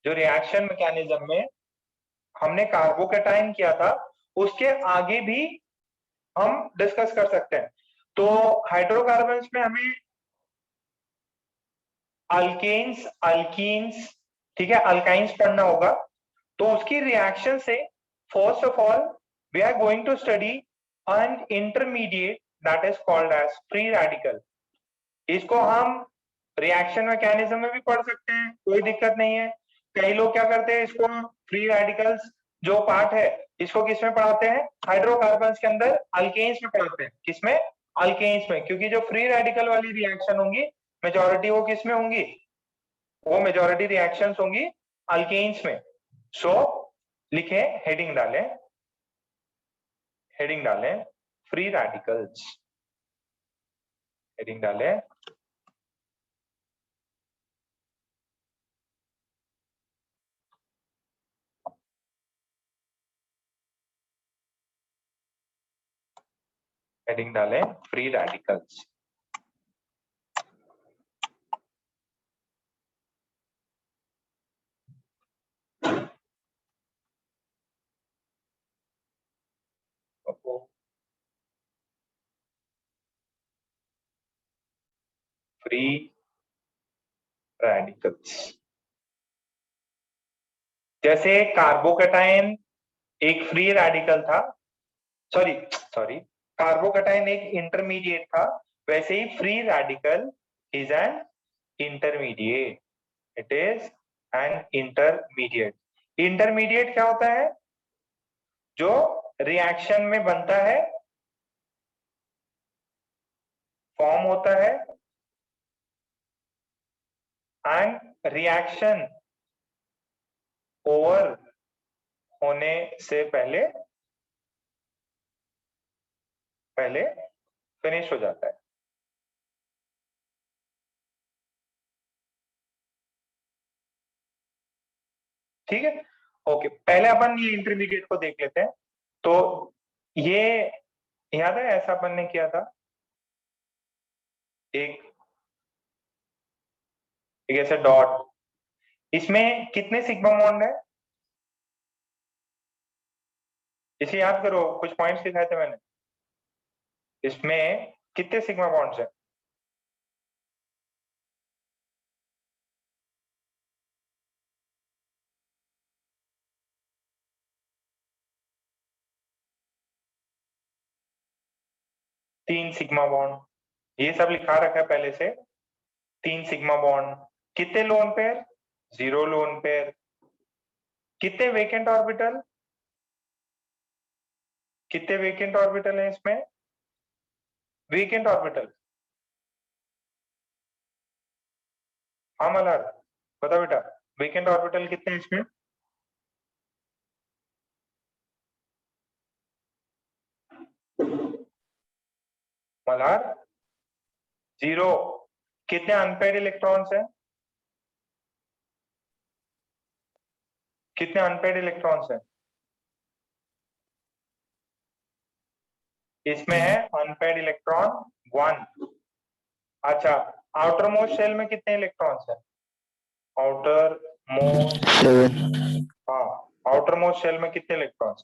जो reaction mechanism में हमने कार्बोकेटाइन किया था उसके आगे भी हम डिस्कस कर सकते हैं। तो हाइड्रोकार्बन्स में हमें अल्केन्स, अल्कीन्स, ठीक है, अल्काइंस पढ़ना होगा। तो उसकी रिएक्शन से first of all we are going to study an intermediate that is called as free radical. इसको हम रिएक्शन मैकेनिज्म में भी पढ़ सकते हैं, कोई दिक्कत नहीं है। कई लोग क्या करते हैं, इसको फ्री रेडिकल्स जो पार्ट है इसको किसमें पढ़ाते हैं, हाइड्रोकार्बन्स के अंदर अल्केन्स में पढ़ाते हैं। किसमें, अल्केन्स में, क्योंकि जो फ्री रेडिकल वाली रिएक्शन होंगी मेजॉरिटी वो किसमें होंगी, वो मेजॉरिटी रिएक्शंस होंगी अल्केन्स में। सो लिखे, हेडिंग डालें, हेडिंग डालें फ्री रेडिकल्स, हेडिंग डालें हेडिंग डालें फ्री रेडिकल्स। फ्री रेडिकल्स, जैसे कार्बोकेटाइन एक फ्री रेडिकल था, सॉरी कार्बोकेटाइन एक इंटरमीडिएट था, वैसे ही free radical is an intermediate, it is an intermediate. Intermediate क्या होता है, जो रिएक्शन में बनता है, फॉर्म होता है एंड रिएक्शन ओवर होने से पहले फिनिश हो जाता है। ठीक है, ओके, पहले अपन ये इंटरमीडिएट को देख लेते हैं। तो ये याद है ऐसा अपन ने किया था, एक ऐसे डॉट, इसमें कितने सिग्मा बॉन्ड है, इसे याद करो, कुछ पॉइंट्स दिखाए थे मैंने, इसमें कितने सिग्मा बॉन्ड्स है, तीन सिग्मा बॉन्ड, ये सब लिखा रखा है पहले से, तीन सिग्मा बॉन्ड। कितने लोन पेयर, 0 लोन पेयर। कितने वेकेंट ऑर्बिटल, कितने वेकेंट ऑर्बिटल है इसमें, वेकेंट ऑर्बिटल, हाँ मल्हार बता बेटा, वेकेंट ऑर्बिटल कितने हैं इसमें, मल्हार 0। कितने अनपेड इलेक्ट्रॉन्स हैं, कितने अनपेड इलेक्ट्रॉन्स हैं, इसमें है अनपेड इलेक्ट्रॉन 1। अच्छा, आउटर मोस्ट शेल में कितने इलेक्ट्रॉन्स हैं, आउटर मोस्ट 7, हाँ, आउटर मोस्ट शेल में कितने इलेक्ट्रॉन्स,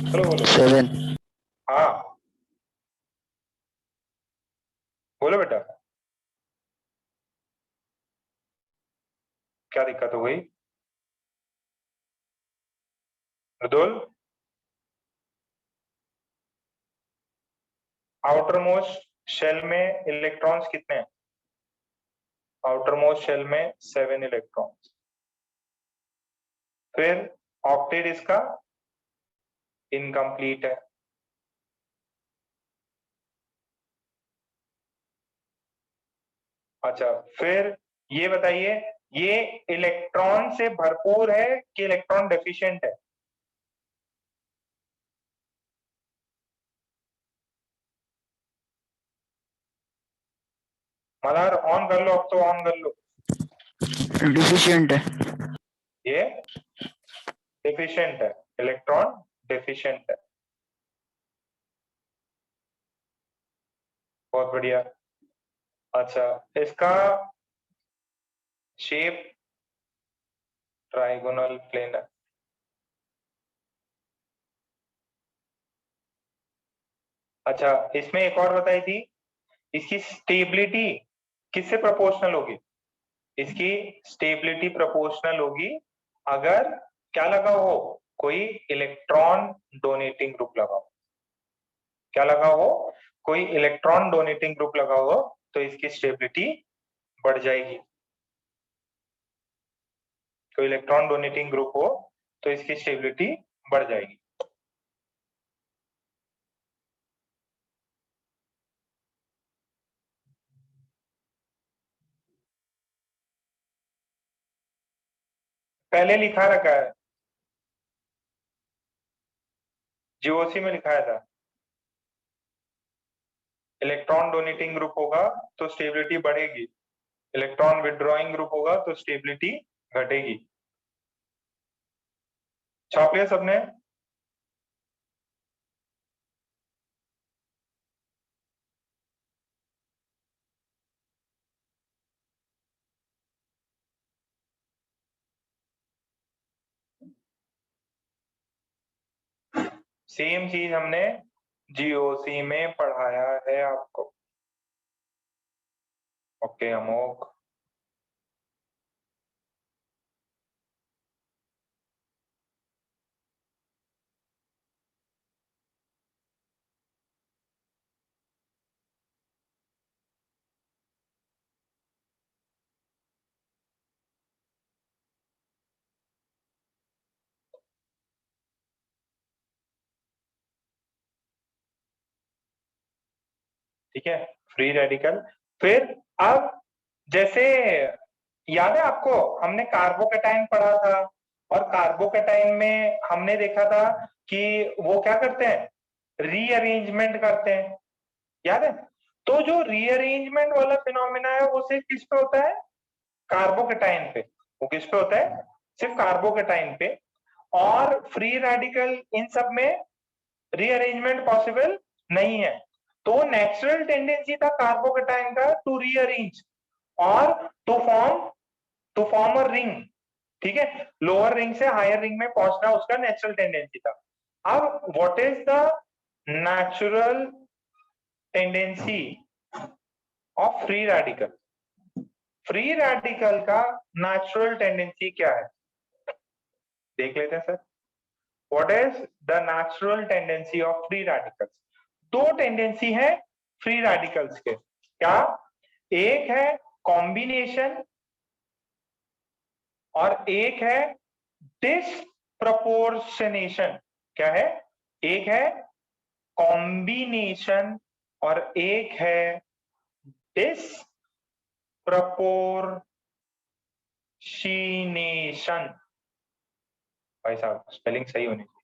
चलो बोलो 7, हाँ बोलो बेटा, क्या दिक्कत हो गई मृदुल, आउटर मोस्ट शेल में इलेक्ट्रॉन्स कितने हैं, आउटर मोस्ट शेल में 7 इलेक्ट्रॉन्स। फिर ऑक्टेट इसका इनकम्प्लीट है। अच्छा, फिर ये बताइए, ये इलेक्ट्रॉन से भरपूर है कि इलेक्ट्रॉन डेफिशिएंट है, मल्हार ऑन कर लो, अब तो ऑन कर लो, डिफिशिएंट है, ये डेफिशिएंट है, इलेक्ट्रॉन डेफिशिएंट है। बहुत बढ़िया। अच्छा, इसका शेप ट्राइगोनल प्लेनर। अच्छा, इसमें एक और बताई थी, इसकी स्टेबिलिटी किससे प्रोपोर्शनल होगी? इसकी स्टेबिलिटी प्रोपोर्शनल होगी अगर क्या लगा हो, कोई इलेक्ट्रॉन डोनेटिंग ग्रुप लगा हो। क्या लगा हो? कोई इलेक्ट्रॉन डोनेटिंग ग्रुप लगा हो तो इसकी स्टेबिलिटी बढ़ जाएगी। कोई इलेक्ट्रॉन डोनेटिंग ग्रुप हो तो इसकी स्टेबिलिटी बढ़ जाएगी। पहले लिखा रखा है, जीओसी में लिखाया था, इलेक्ट्रॉन डोनेटिंग ग्रुप होगा तो स्टेबिलिटी बढ़ेगी, इलेक्ट्रॉन विड्रॉइंग ग्रुप होगा तो स्टेबिलिटी घटेगी। छाप लिया सबने? सेम चीज हमने जीओसी में पढ़ाया है आपको। Okay Amok. ठीक है, फ्री रेडिकल। फिर अब जैसे याद है आपको, हमने कार्बोकेटाइन पढ़ा था और कार्बोकेटाइन में हमने देखा था कि वो क्या करते हैं, रीअरेंजमेंट करते हैं, याद है? तो जो रीअरेंजमेंट वाला फिनोमेना है वो सिर्फ किस पे होता है? कार्बोकेटाइन पे। वो किस पे होता है? सिर्फ कार्बोकेटाइन पे। और फ्री रेडिकल इन सब में रीअरेंजमेंट पॉसिबल नहीं है। तो नेचुरल टेंडेंसी था कार्बोकेटाइन का टू रीअरेंज और टू फॉर्म अ रिंग। ठीक है, लोअर रिंग से हायर रिंग में पहुंचना उसका नेचुरल टेंडेंसी था। अब what is the natural tendency of free radical? Free radical का नेचुरल टेंडेंसी क्या है, देख लेते हैं sir. What is the natural tendency of free radicals? दो टेंडेंसी है फ्री रेडिकल्स के। क्या? एक है कॉम्बिनेशन और एक है डिसप्रपोर्शनेशन। क्या है? एक है कॉम्बिनेशन और एक है डिसप्रपोर्शनेशन। भाई साहब स्पेलिंग सही होनी चाहिए,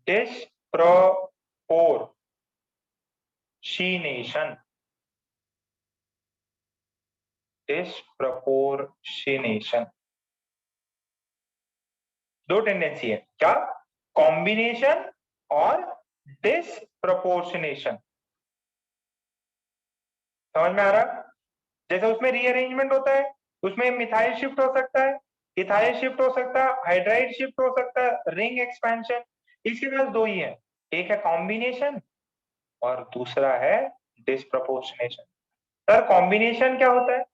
डिसप्रपोर्शनेशन। डिसप्रपोर्शनेशन, दो टेंडेंसी है। क्या? कॉम्बिनेशन और डिसप्रपोर्शनेशन। समझ में आ रहा? जैसे उसमें रीअरेंजमेंट होता है, उसमें मिथाइल शिफ्ट हो सकता है, इथाइल शिफ्ट हो सकता है, हाइड्राइड शिफ्ट हो सकता है, रिंग एक्सपेंशन। इसके पास दो ही है, एक है कॉम्बिनेशन और दूसरा है डिसप्रपोर्शनेशन। सर कॉम्बिनेशन क्या होता है?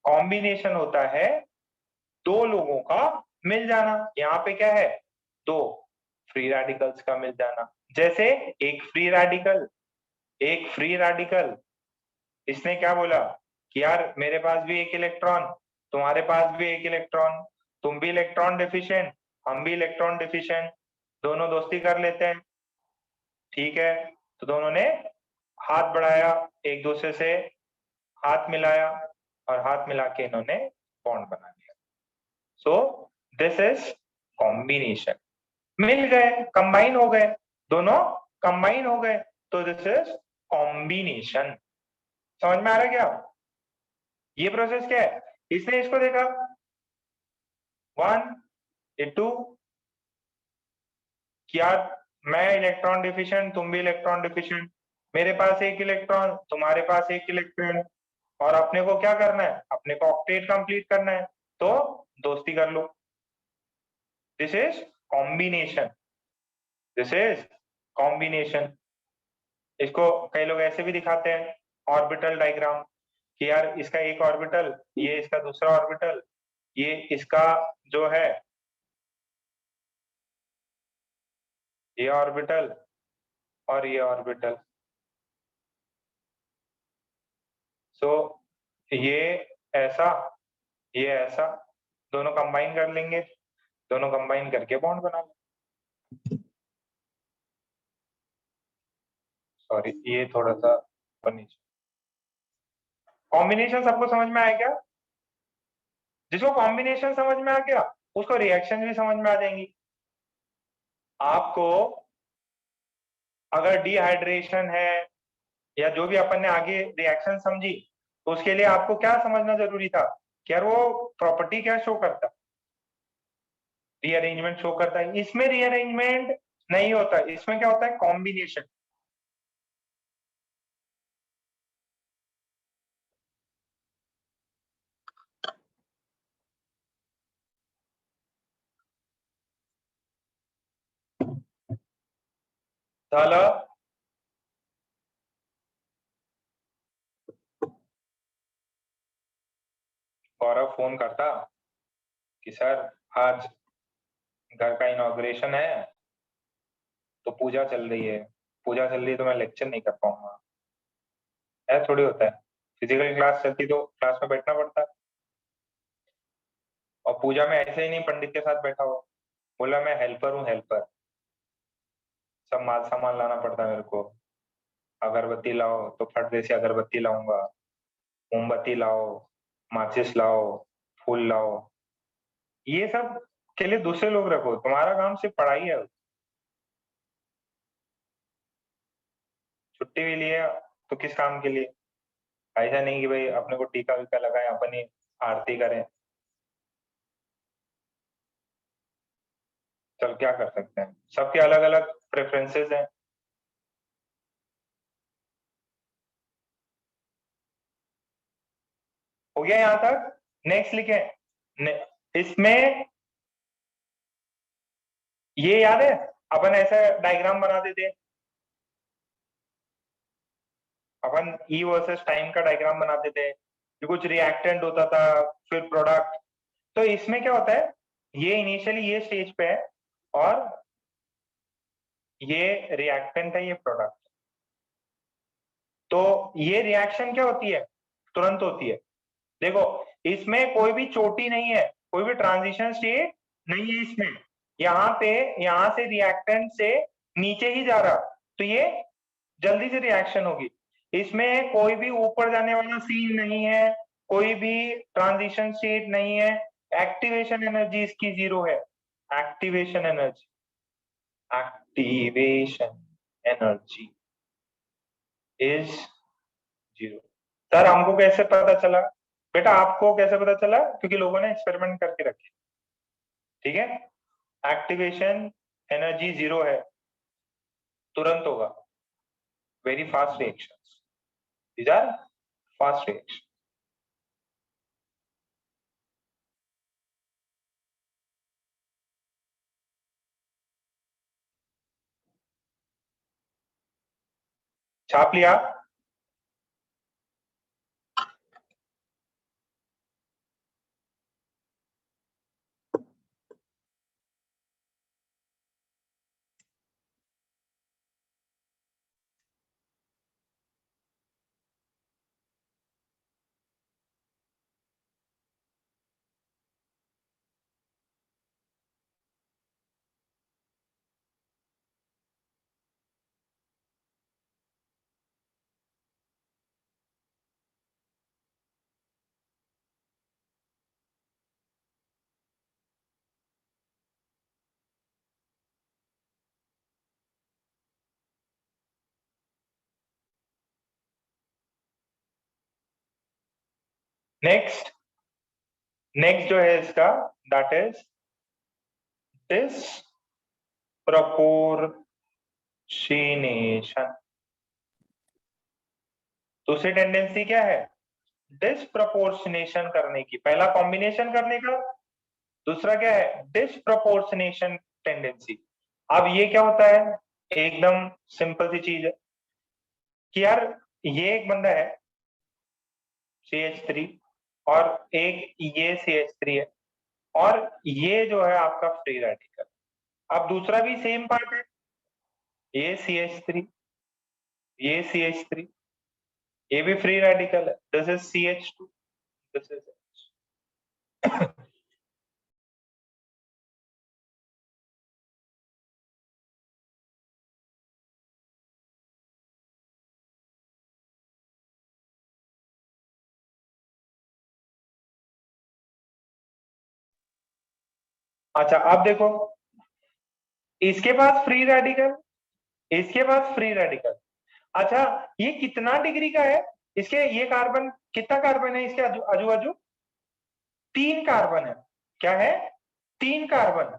कॉम्बिनेशन होता है दो लोगों का मिल जाना। यहाँ पे क्या है? दो फ्री रेडिकल्स का मिल जाना। जैसे एक फ्री रेडिकल इसने क्या बोला कि यार मेरे पास भी एक इलेक्ट्रॉन, तुम्हारे पास भी एक इलेक्ट्रॉन, तुम भी इलेक्ट्रॉन डिफिशिएंट, हम भी इलेक्ट्रॉन डिफिशिएंट, दोनों दोस्ती कर लेते हैं। ठीक है, तो दोनों ने हाथ बढ़ाया, एक दूसरे से हाथ मिलाया और हाथ मिला के इन्होंने बॉन्ड बना लिया। So this is combination. मिल गए, कंबाइन हो गए, दोनों कंबाइन हो गए, तो दिस इज कॉम्बिनेशन। समझ में आ रहा है क्या? ये प्रोसेस क्या है? इसने इसको देखा, 1 2 क्या, मैं इलेक्ट्रॉन डिफिशिएंट, तुम भी इलेक्ट्रॉन डिफिशिएंट, मेरे पास एक इलेक्ट्रॉन, तुम्हारे पास एक इलेक्ट्रॉन, और अपने को क्या करना है, अपने को ऑक्टेट कंप्लीट करना है, तो दोस्ती कर लो। This is combination, this is combination. इसको कई लोग ऐसे भी दिखाते हैं, ऑर्बिटल डायग्राम, कि यार इसका एक ऑर्बिटल, ये इसका दूसरा ऑर्बिटल, ये इसका जो है ये ऑर्बिटल और ये ऑर्बिटल। सो ये ऐसा, ये ऐसा, दोनों कंबाइन कर लेंगे, दोनों कंबाइन करके बॉन्ड बना लेंगे। सॉरी, ये थोड़ा सा नीचे। कॉम्बिनेशन सबको समझ में आया क्या? जिसको कॉम्बिनेशन समझ में आ गया उसको रिएक्शन भी समझ में आ जाएंगी। आपको अगर डिहाइड्रेशन है या जो भी अपन ने आगे रिएक्शन समझी, तो उसके लिए आपको क्या समझना जरूरी था कि यार वो प्रॉपर्टी क्या शो करता, रीअरेंजमेंट शो करता है। इसमें रीअरेंजमेंट नहीं होता, इसमें क्या होता है, कॉम्बिनेशन। झालं? गौरव फोन करता कि सर आज घर का इनॉग्रेशन है, तो पूजा चल रही है, पूजा चल रही है तो मैं लेक्चर नहीं कर पाऊंगा। ऐसा थोड़ी होता है, फिजिकल क्लास चलती तो क्लास में बैठना पड़ता है। और पूजा में ऐसे ही नहीं पंडित के साथ बैठा हुआ, बोला मैं हेल्पर हूँ, हेल्पर, सब माल सामान लाना पड़ता है मेरे को। अगरबत्ती लाओ तो फट से अगरबत्ती लाऊंगा, मोमबत्ती लाओ, माचिस लाओ, फूल लाओ, ये सब के लिए दूसरे लोग रखो, तुम्हारा काम सिर्फ पढ़ाई है। छुट्टी भी लिए तो किस काम के लिए? ऐसा नहीं कि भाई अपने को टीका वीका लगाए, अपनी आरती करें। चल क्या कर सकते हैं, सबके अलग अलग प्रेफरेंसेस हैं। हो गया यहाँ तक? नेक्स्ट लिखे। इसमें ये याद है, अपन ऐसा डायग्राम बनाते थे, अपन ई वर्सेस टाइम का डायग्राम बनाते थे कि कुछ रिएक्टेंट होता था, फिर प्रोडक्ट। तो इसमें क्या होता है, ये इनिशियली ये स्टेज पे है और ये रिएक्टेंट है, ये प्रोडक्ट। तो ये रिएक्शन क्या होती है, तुरंत होती है। देखो इसमें कोई भी चोटी नहीं है, कोई भी ट्रांजिशन स्टेट नहीं है इसमें। यहाँ पे, यहाँ से रिएक्टेंट से नीचे ही जा रहा, तो ये जल्दी से रिएक्शन होगी। इसमें कोई भी ऊपर जाने वाला सीन नहीं है, कोई भी ट्रांजिशन स्टेट नहीं है। एक्टिवेशन एनर्जी इसकी 0 है। Activation energy, activation energy is 0। Sir हमको कैसे पता चला? बेटा आपको कैसे पता चला? क्योंकि लोगों ने एक्सपेरिमेंट करके रखे। ठीक है, एक्टिवेशन एनर्जी 0 है, तुरंत होगा। Very fast reactions, these are fast reaction. छाप लिया? नेक्स्ट, नेक्स्ट जो है इसका, दैट इज दिस प्रपोर्शनेशन। दूसरी टेंडेंसी क्या है, डिसप्रपोर्शनेशन करने की, पहला कॉम्बिनेशन करने का, दूसरा क्या है डिसप्रपोर्शनेशन टेंडेंसी। अब ये क्या होता है, एकदम सिंपल सी चीज है कि यार ये एक बंदा है CH3 और एक ये CH3 है और ये जो है आपका फ्री रेडिकल। अब दूसरा भी सेम पार्ट है, ये CH3, ये CH3, ये भी फ्री रेडिकल है, this is CH2, this is अच्छा अब देखो, इसके पास फ्री रेडिकल, इसके पास फ्री रेडिकल। अच्छा ये कितना डिग्री का है, इसके ये कार्बन कितना कार्बन है इसके आजू बाजू, 3 कार्बन है। क्या है, 3 कार्बन।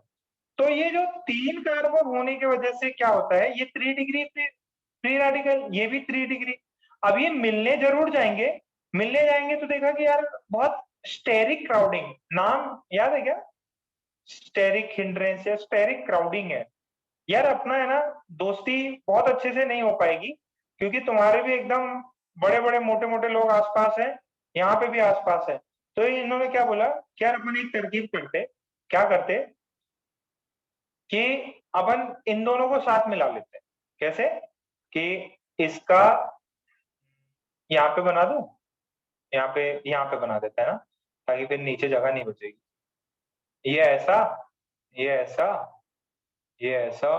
तो ये जो 3 कार्बन होने की वजह से क्या होता है, ये 3 डिग्री फ्री रेडिकल, ये भी 3 डिग्री। अब ये मिलने जरूर जाएंगे, मिलने जाएंगे तो देखा कि यार बहुत स्टेरिक क्राउडिंग, नाम याद है क्या, स्टेरिक हिंड्रेंस या स्टेरिक क्राउडिंग है। यार अपना है ना दोस्ती बहुत अच्छे से नहीं हो पाएगी, क्योंकि तुम्हारे भी एकदम बड़े बड़े मोटे मोटे लोग आसपास हैं, यहाँ पे भी आसपास है। तो इन्होंने क्या बोला कि यार अपन एक तरकीब करते, क्या करते कि अपन इन दोनों को साथ मिला लेते हैं। कैसे कि इसका यहाँ पे बना दूं, यहाँ पे बना देता है ना, ताकि फिर नीचे जगह नहीं बचेगी। ये ऐसा, ये ऐसा, ये ऐसा,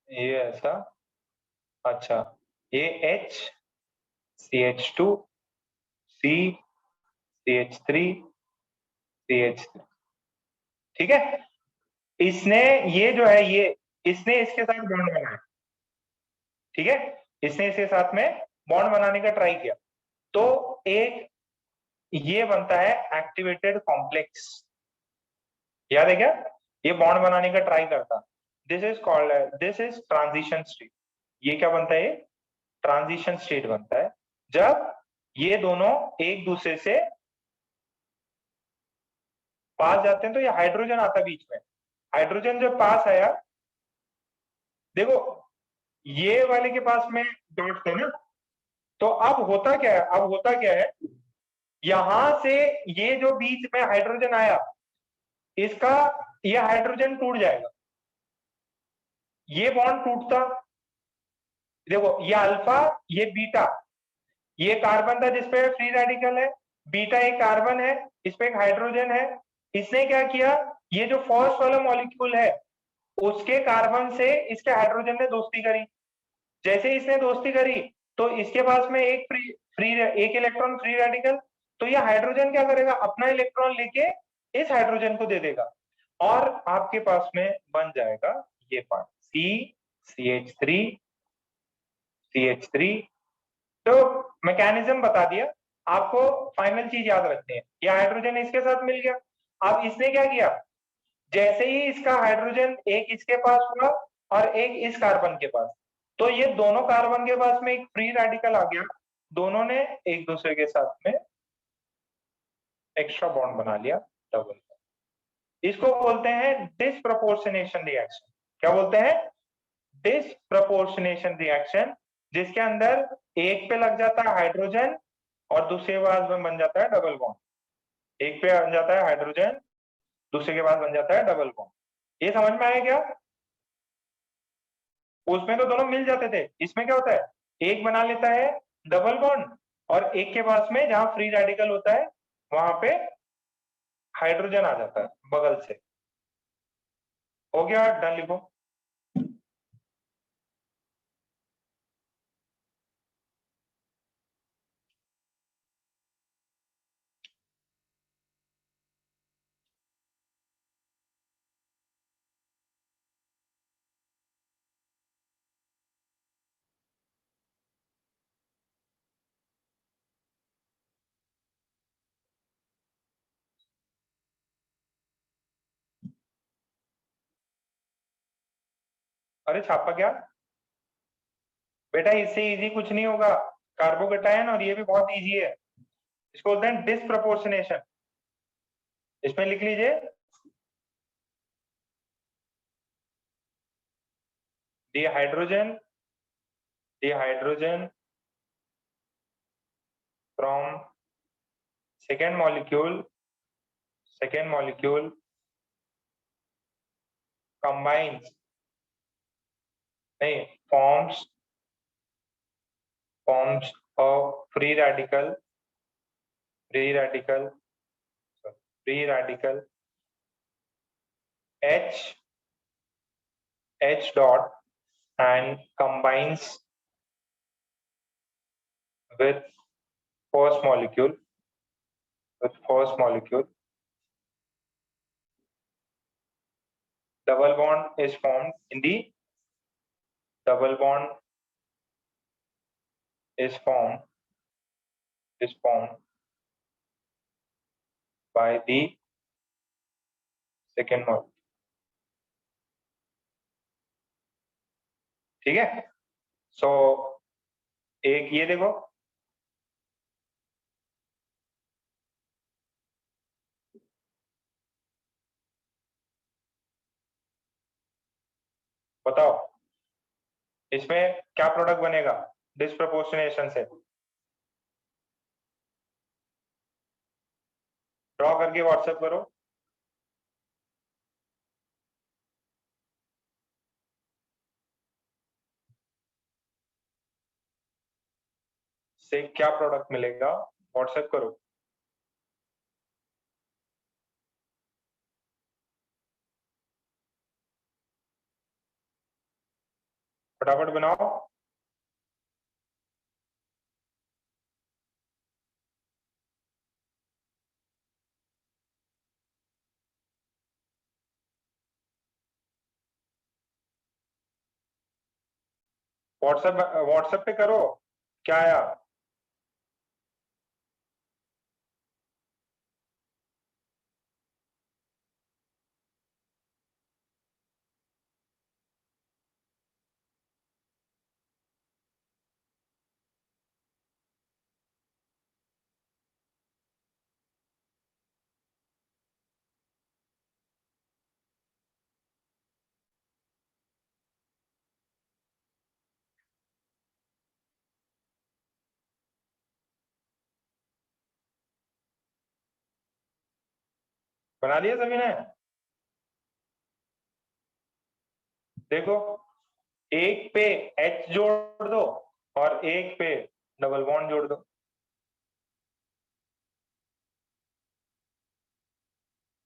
ये ऐसा, अच्छा ये H CH2 C CH3 CH3, ठीक है। इसने ये जो है ये इसने इसके साथ बॉन्ड बनाया, ठीक है, इसने इसके साथ में बॉन्ड बनाने का ट्राई किया, तो एक ये बनता है एक्टिवेटेड कॉम्प्लेक्स, याद है क्या, ये बॉन्ड बनाने का ट्राई करता, this is called, this is transition state. ये क्या बनता है, ट्रांजिशन स्टेट बनता है जब ये दोनों एक दूसरे से पास जाते हैं, तो ये हाइड्रोजन आता है बीच में। हाइड्रोजन जब पास आया, देखो ये वाले के पास में डॉट थे ना, तो अब होता क्या है, अब होता क्या है, यहां से ये जो बीच में हाइड्रोजन आया, इसका ये हाइड्रोजन टूट जाएगा, ये बॉन्ड टूटता, देखो ये अल्फा, ये बीटा, ये कार्बन था जिसपे फ्री रेडिकल है, बीटा एक कार्बन है, इस पे एक हाइड्रोजन है। इसने क्या किया, ये जो फर्स्ट वाला मॉलिक्यूल है उसके कार्बन से इसके हाइड्रोजन ने दोस्ती करी, जैसे इसने दोस्ती करी तो इसके पास में एक एक इलेक्ट्रॉन फ्री रेडिकल, तो ये हाइड्रोजन क्या करेगा, अपना इलेक्ट्रॉन लेके इस हाइड्रोजन को दे देगा और आपके पास में बन जाएगा ये पार्ट CH3 तो मैकेनिज्म बता दिया आपको, फाइनल चीज याद रखते हैं, ये हाइड्रोजन इसके साथ मिल गया। अब इसने क्या किया, जैसे ही इसका हाइड्रोजन एक इसके पास हुआ और एक इस कार्बन के पास, तो ये दोनों कार्बन के पास में एक फ्री रेडिकल आ गया, दोनों ने एक दूसरे के साथ में एक्स्ट्रा बॉन्ड बना लिया, डबल। इसको बोलते हैं डिसप्रपोर्शनेशन रिएक्शन। क्या बोलते हैं, डिसप्रपोर्शनेशन रिएक्शन, जिसके अंदर एक पे लग जाता है हाइड्रोजन और दूसरे के बाद में बन जाता है डबल बॉन्ड, एक पे बन जाता है हाइड्रोजन, दूसरे के बाद बन जाता है डबल बॉन्ड। ये समझ में आया क्या, उसमें तो दोनों मिल जाते थे, इसमें क्या होता है, एक बना लेता है डबल बॉन्ड और एक के पास में जहां फ्री रेडिकल होता है वहां पे हाइड्रोजन आ जाता है बगल से। हो गया, डन लिखो। अरे छापा क्या बेटा, इससे इजी कुछ नहीं होगा, कार्बोकेटायन और ये भी बहुत इजी है। इसको बोलते हैं डिस्प्रपोर्शनेशन। इसमें लिख लीजिए dehydrogen from second molecule combines नहीं forms a free radical H dot and combines with first molecule. Double bond is formed in the is formed by the second molecule. ठीक है, सो एक ये देखो, बताओ इसमें क्या प्रोडक्ट बनेगा डिस्प्रपोर्शनेशन से? ड्रॉ करके व्हाट्सएप करो। से क्या प्रोडक्ट मिलेगा व्हाट्सएप करो। फटाफट बनाओ। व्हाट्सएप पे करो, क्या आया? बना लिया सभी ने? देखो, एक पे H जोड़ दो और एक पे डबल बॉन्ड जोड़ दो।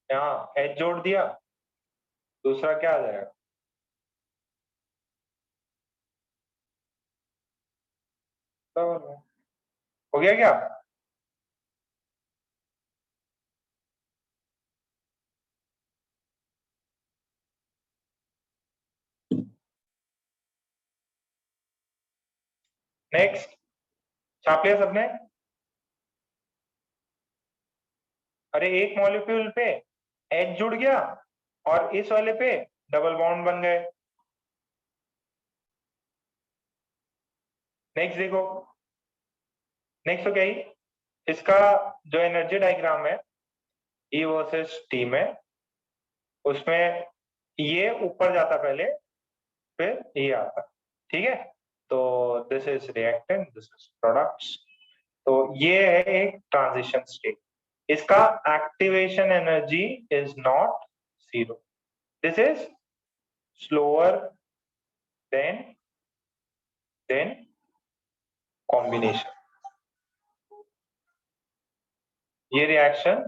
यहाँ H जोड़ दिया, दूसरा क्या आ जाएगा? तो हो गया क्या? नेक्स्ट, छाप लिया सबने? अरे एक मॉलिक्यूल पे H जुड़ गया और इस वाले पे डबल बॉन्ड बन गए। नेक्स्ट देखो, नेक्स्ट तो क्या ही, इसका जो एनर्जी डायग्राम है E वर्सेस T में, उसमें ये ऊपर जाता पहले, फिर ये आता, ठीक है? तो this is reactant, this is products. तो ये है एक ट्रांजिशन स्टेट। इसका activation energy is not zero, this is slower then combination. ये रिएक्शन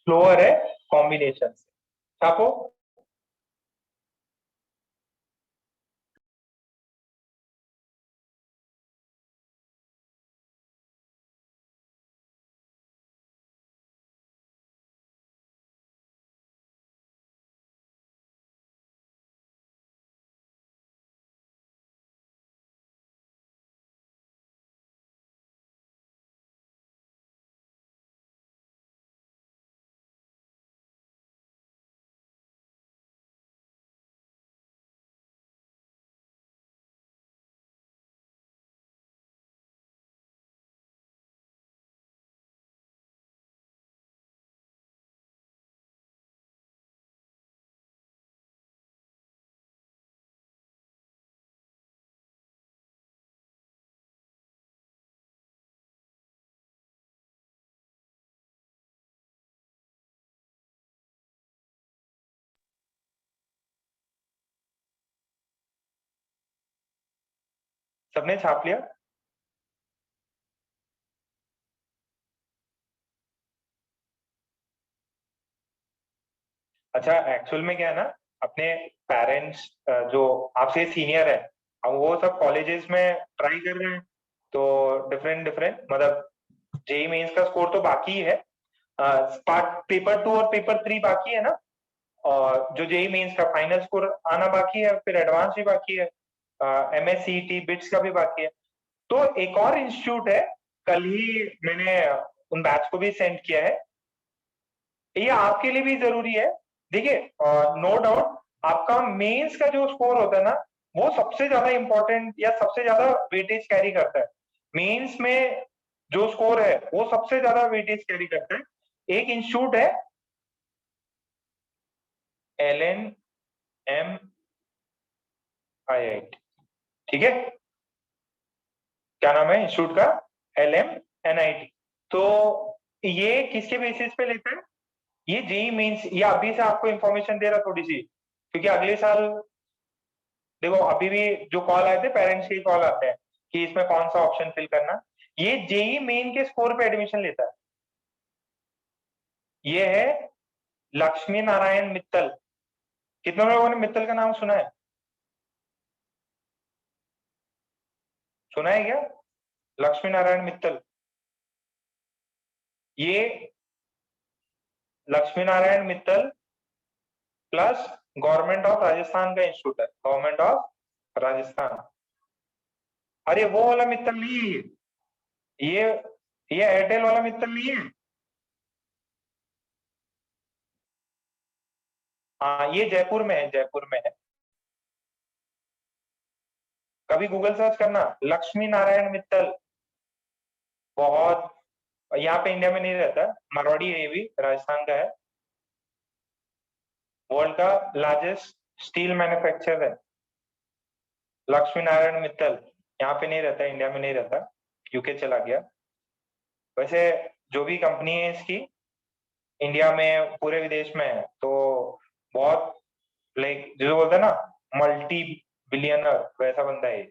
स्लोअर है कॉम्बिनेशन से। छापो। सबने छाप लिया? अच्छा, एक्चुअल में क्या है ना, अपने पेरेंट्स जो आपसे सीनियर है, अब वो सब कॉलेजेस में ट्राई कर रहे हैं, तो डिफरेंट डिफरेंट मतलब जेई मेंस का स्कोर तो बाकी ही है, पार्ट पेपर 2 और पेपर 3 बाकी है ना, और जो जेई मेंस का फाइनल स्कोर आना बाकी है, फिर एडवांस भी बाकी है, एमएससीईटी बिट्स का भी बाकी है। तो एक और इंस्टीट्यूट है, कल ही मैंने उन बैच को भी सेंड किया है, ये आपके लिए भी जरूरी है। देखिए, नो डाउट आपका मेंस का जो स्कोर होता है ना, वो सबसे ज्यादा इंपॉर्टेंट या सबसे ज्यादा वेटेज कैरी करता है। मेंस में जो स्कोर है वो सबसे ज्यादा वेटेज कैरी करता है। एक इंस्टीट्यूट है LNMIIT, ठीक है, क्या नाम है इंस्टीट्यूट का? LMNIT। तो ये किसके बेसिस पे लेता है? ये जेई मेंस, ये अभी से आपको इंफॉर्मेशन दे रहा थोड़ी सी, क्योंकि अगले साल देखो, अभी भी जो कॉल आए थे पेरेंट्स के कॉल आते हैं कि इसमें कौन सा ऑप्शन फिल करना। ये जेई मेन के स्कोर पे एडमिशन लेता है। ये है लक्ष्मी नारायण मित्तल। कितने लोगों ने मित्तल का नाम सुना है? सुना है क्या? लक्ष्मी नारायण मित्तल। ये Lakshmi Narayan Mittal plus government of Rajasthan का इंस्टीट्यूट है, गवर्नमेंट ऑफ राजस्थान। अरे वो वाला मित्तल नहीं है ये ये एयरटेल वाला मित्तल नहीं है। हाँ, ये जयपुर में है, जयपुर में है। कभी गूगल सर्च करना, लक्ष्मी नारायण मित्तल। बहुत, यहाँ पे इंडिया में नहीं रहता, मारवाड़ी है, ये भी राजस्थान का है। वर्ल्ड का लार्जेस्ट स्टील मैन्युफैक्चरर है लक्ष्मी नारायण मित्तल। यहाँ पे नहीं रहता, इंडिया में नहीं रहता, यूके चला गया। वैसे जो भी कंपनी है इसकी, इंडिया में पूरे विदेश में है, तो बहुत, लाइक जो बोलते हैं ना, मल्टी बिलियनर वैसा बंदा है।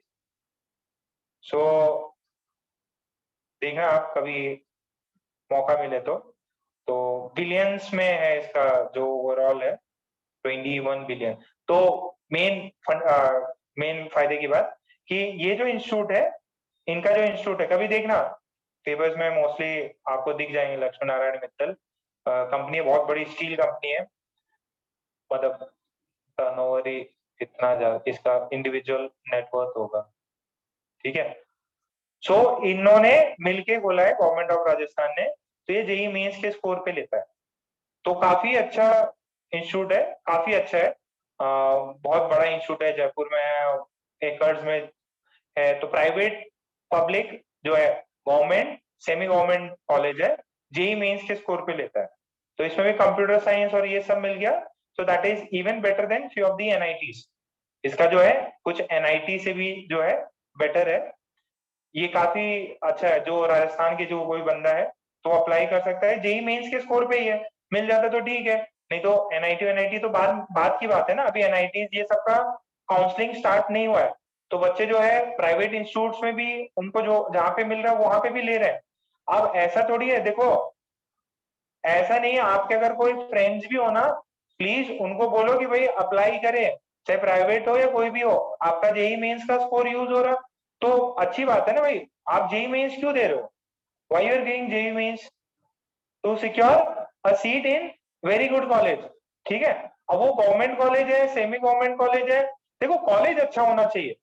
सो देखना आप कभी मौका मिले तो बिलियंस में है इसका जो ओवरऑल है, 21 बिलियन। तो मेन मेन फायदे की बात कि ये जो इंस्टीट्यूट है, इनका जो इंस्टीट्यूट है, कभी देखना पेपर्स में मोस्टली आपको दिख जाएंगे लक्ष्मी नारायण मित्तल। कंपनी बहुत बड़ी स्टील कंपनी है, मतलब टर्नओवर ही इतना ज्यादा इसका इंडिविजुअल नेटवर्क होगा, ठीक है। सो इन्होंने मिलके बोला है, गवर्नमेंट ऑफ राजस्थान ने, तो ये जेई मेंस के स्कोर पे लेता है। तो काफी अच्छा इंस्टीट्यूट है, काफी अच्छा है। बहुत बड़ा इंस्टीट्यूट है, जयपुर में है, एकर्स में है। तो प्राइवेट पब्लिक जो है, गवर्नमेंट सेमी गवर्नमेंट कॉलेज है, जेई मेंस के स्कोर पे लेता है। तो इसमें भी कंप्यूटर साइंस और ये सब मिल गया, so that is even better than few of the NITs. इसका जो है कुछ एनआईटी से भी जो है बेटर है। ये काफी अच्छा है, जो राजस्थान के जो कोई बंदा है तो अप्लाई कर सकता है, जेई मेंस के स्कोर पे ही है, मिल जाता तो ठीक है, नहीं तो एनआईटी एनआईटी तो बाद बात की बात है ना, अभी एनआईटी ये सब का काउंसलिंग स्टार्ट नहीं हुआ है। तो बच्चे जो है प्राइवेट इंस्टीट्यूट्स में भी उनको जो जहाँ पे मिल रहा है वहां पे भी ले रहे हैं। अब ऐसा थोड़ी है, देखो ऐसा नहीं है, आपके अगर कोई फ्रेंड्स भी हो ना, प्लीज उनको बोलो कि भाई अप्लाई करें, चाहे प्राइवेट हो या कोई भी हो, आपका जेई मेंस का स्कोर यूज हो रहा तो अच्छी बात है ना भाई। आप जेई मेंस क्यों दे रहे हो? Why you are giving JEE Mains? To secure a seat in very good college, ठीक है। अब वो गवर्नमेंट कॉलेज है, सेमी गवर्नमेंट कॉलेज है, देखो कॉलेज अच्छा होना चाहिए।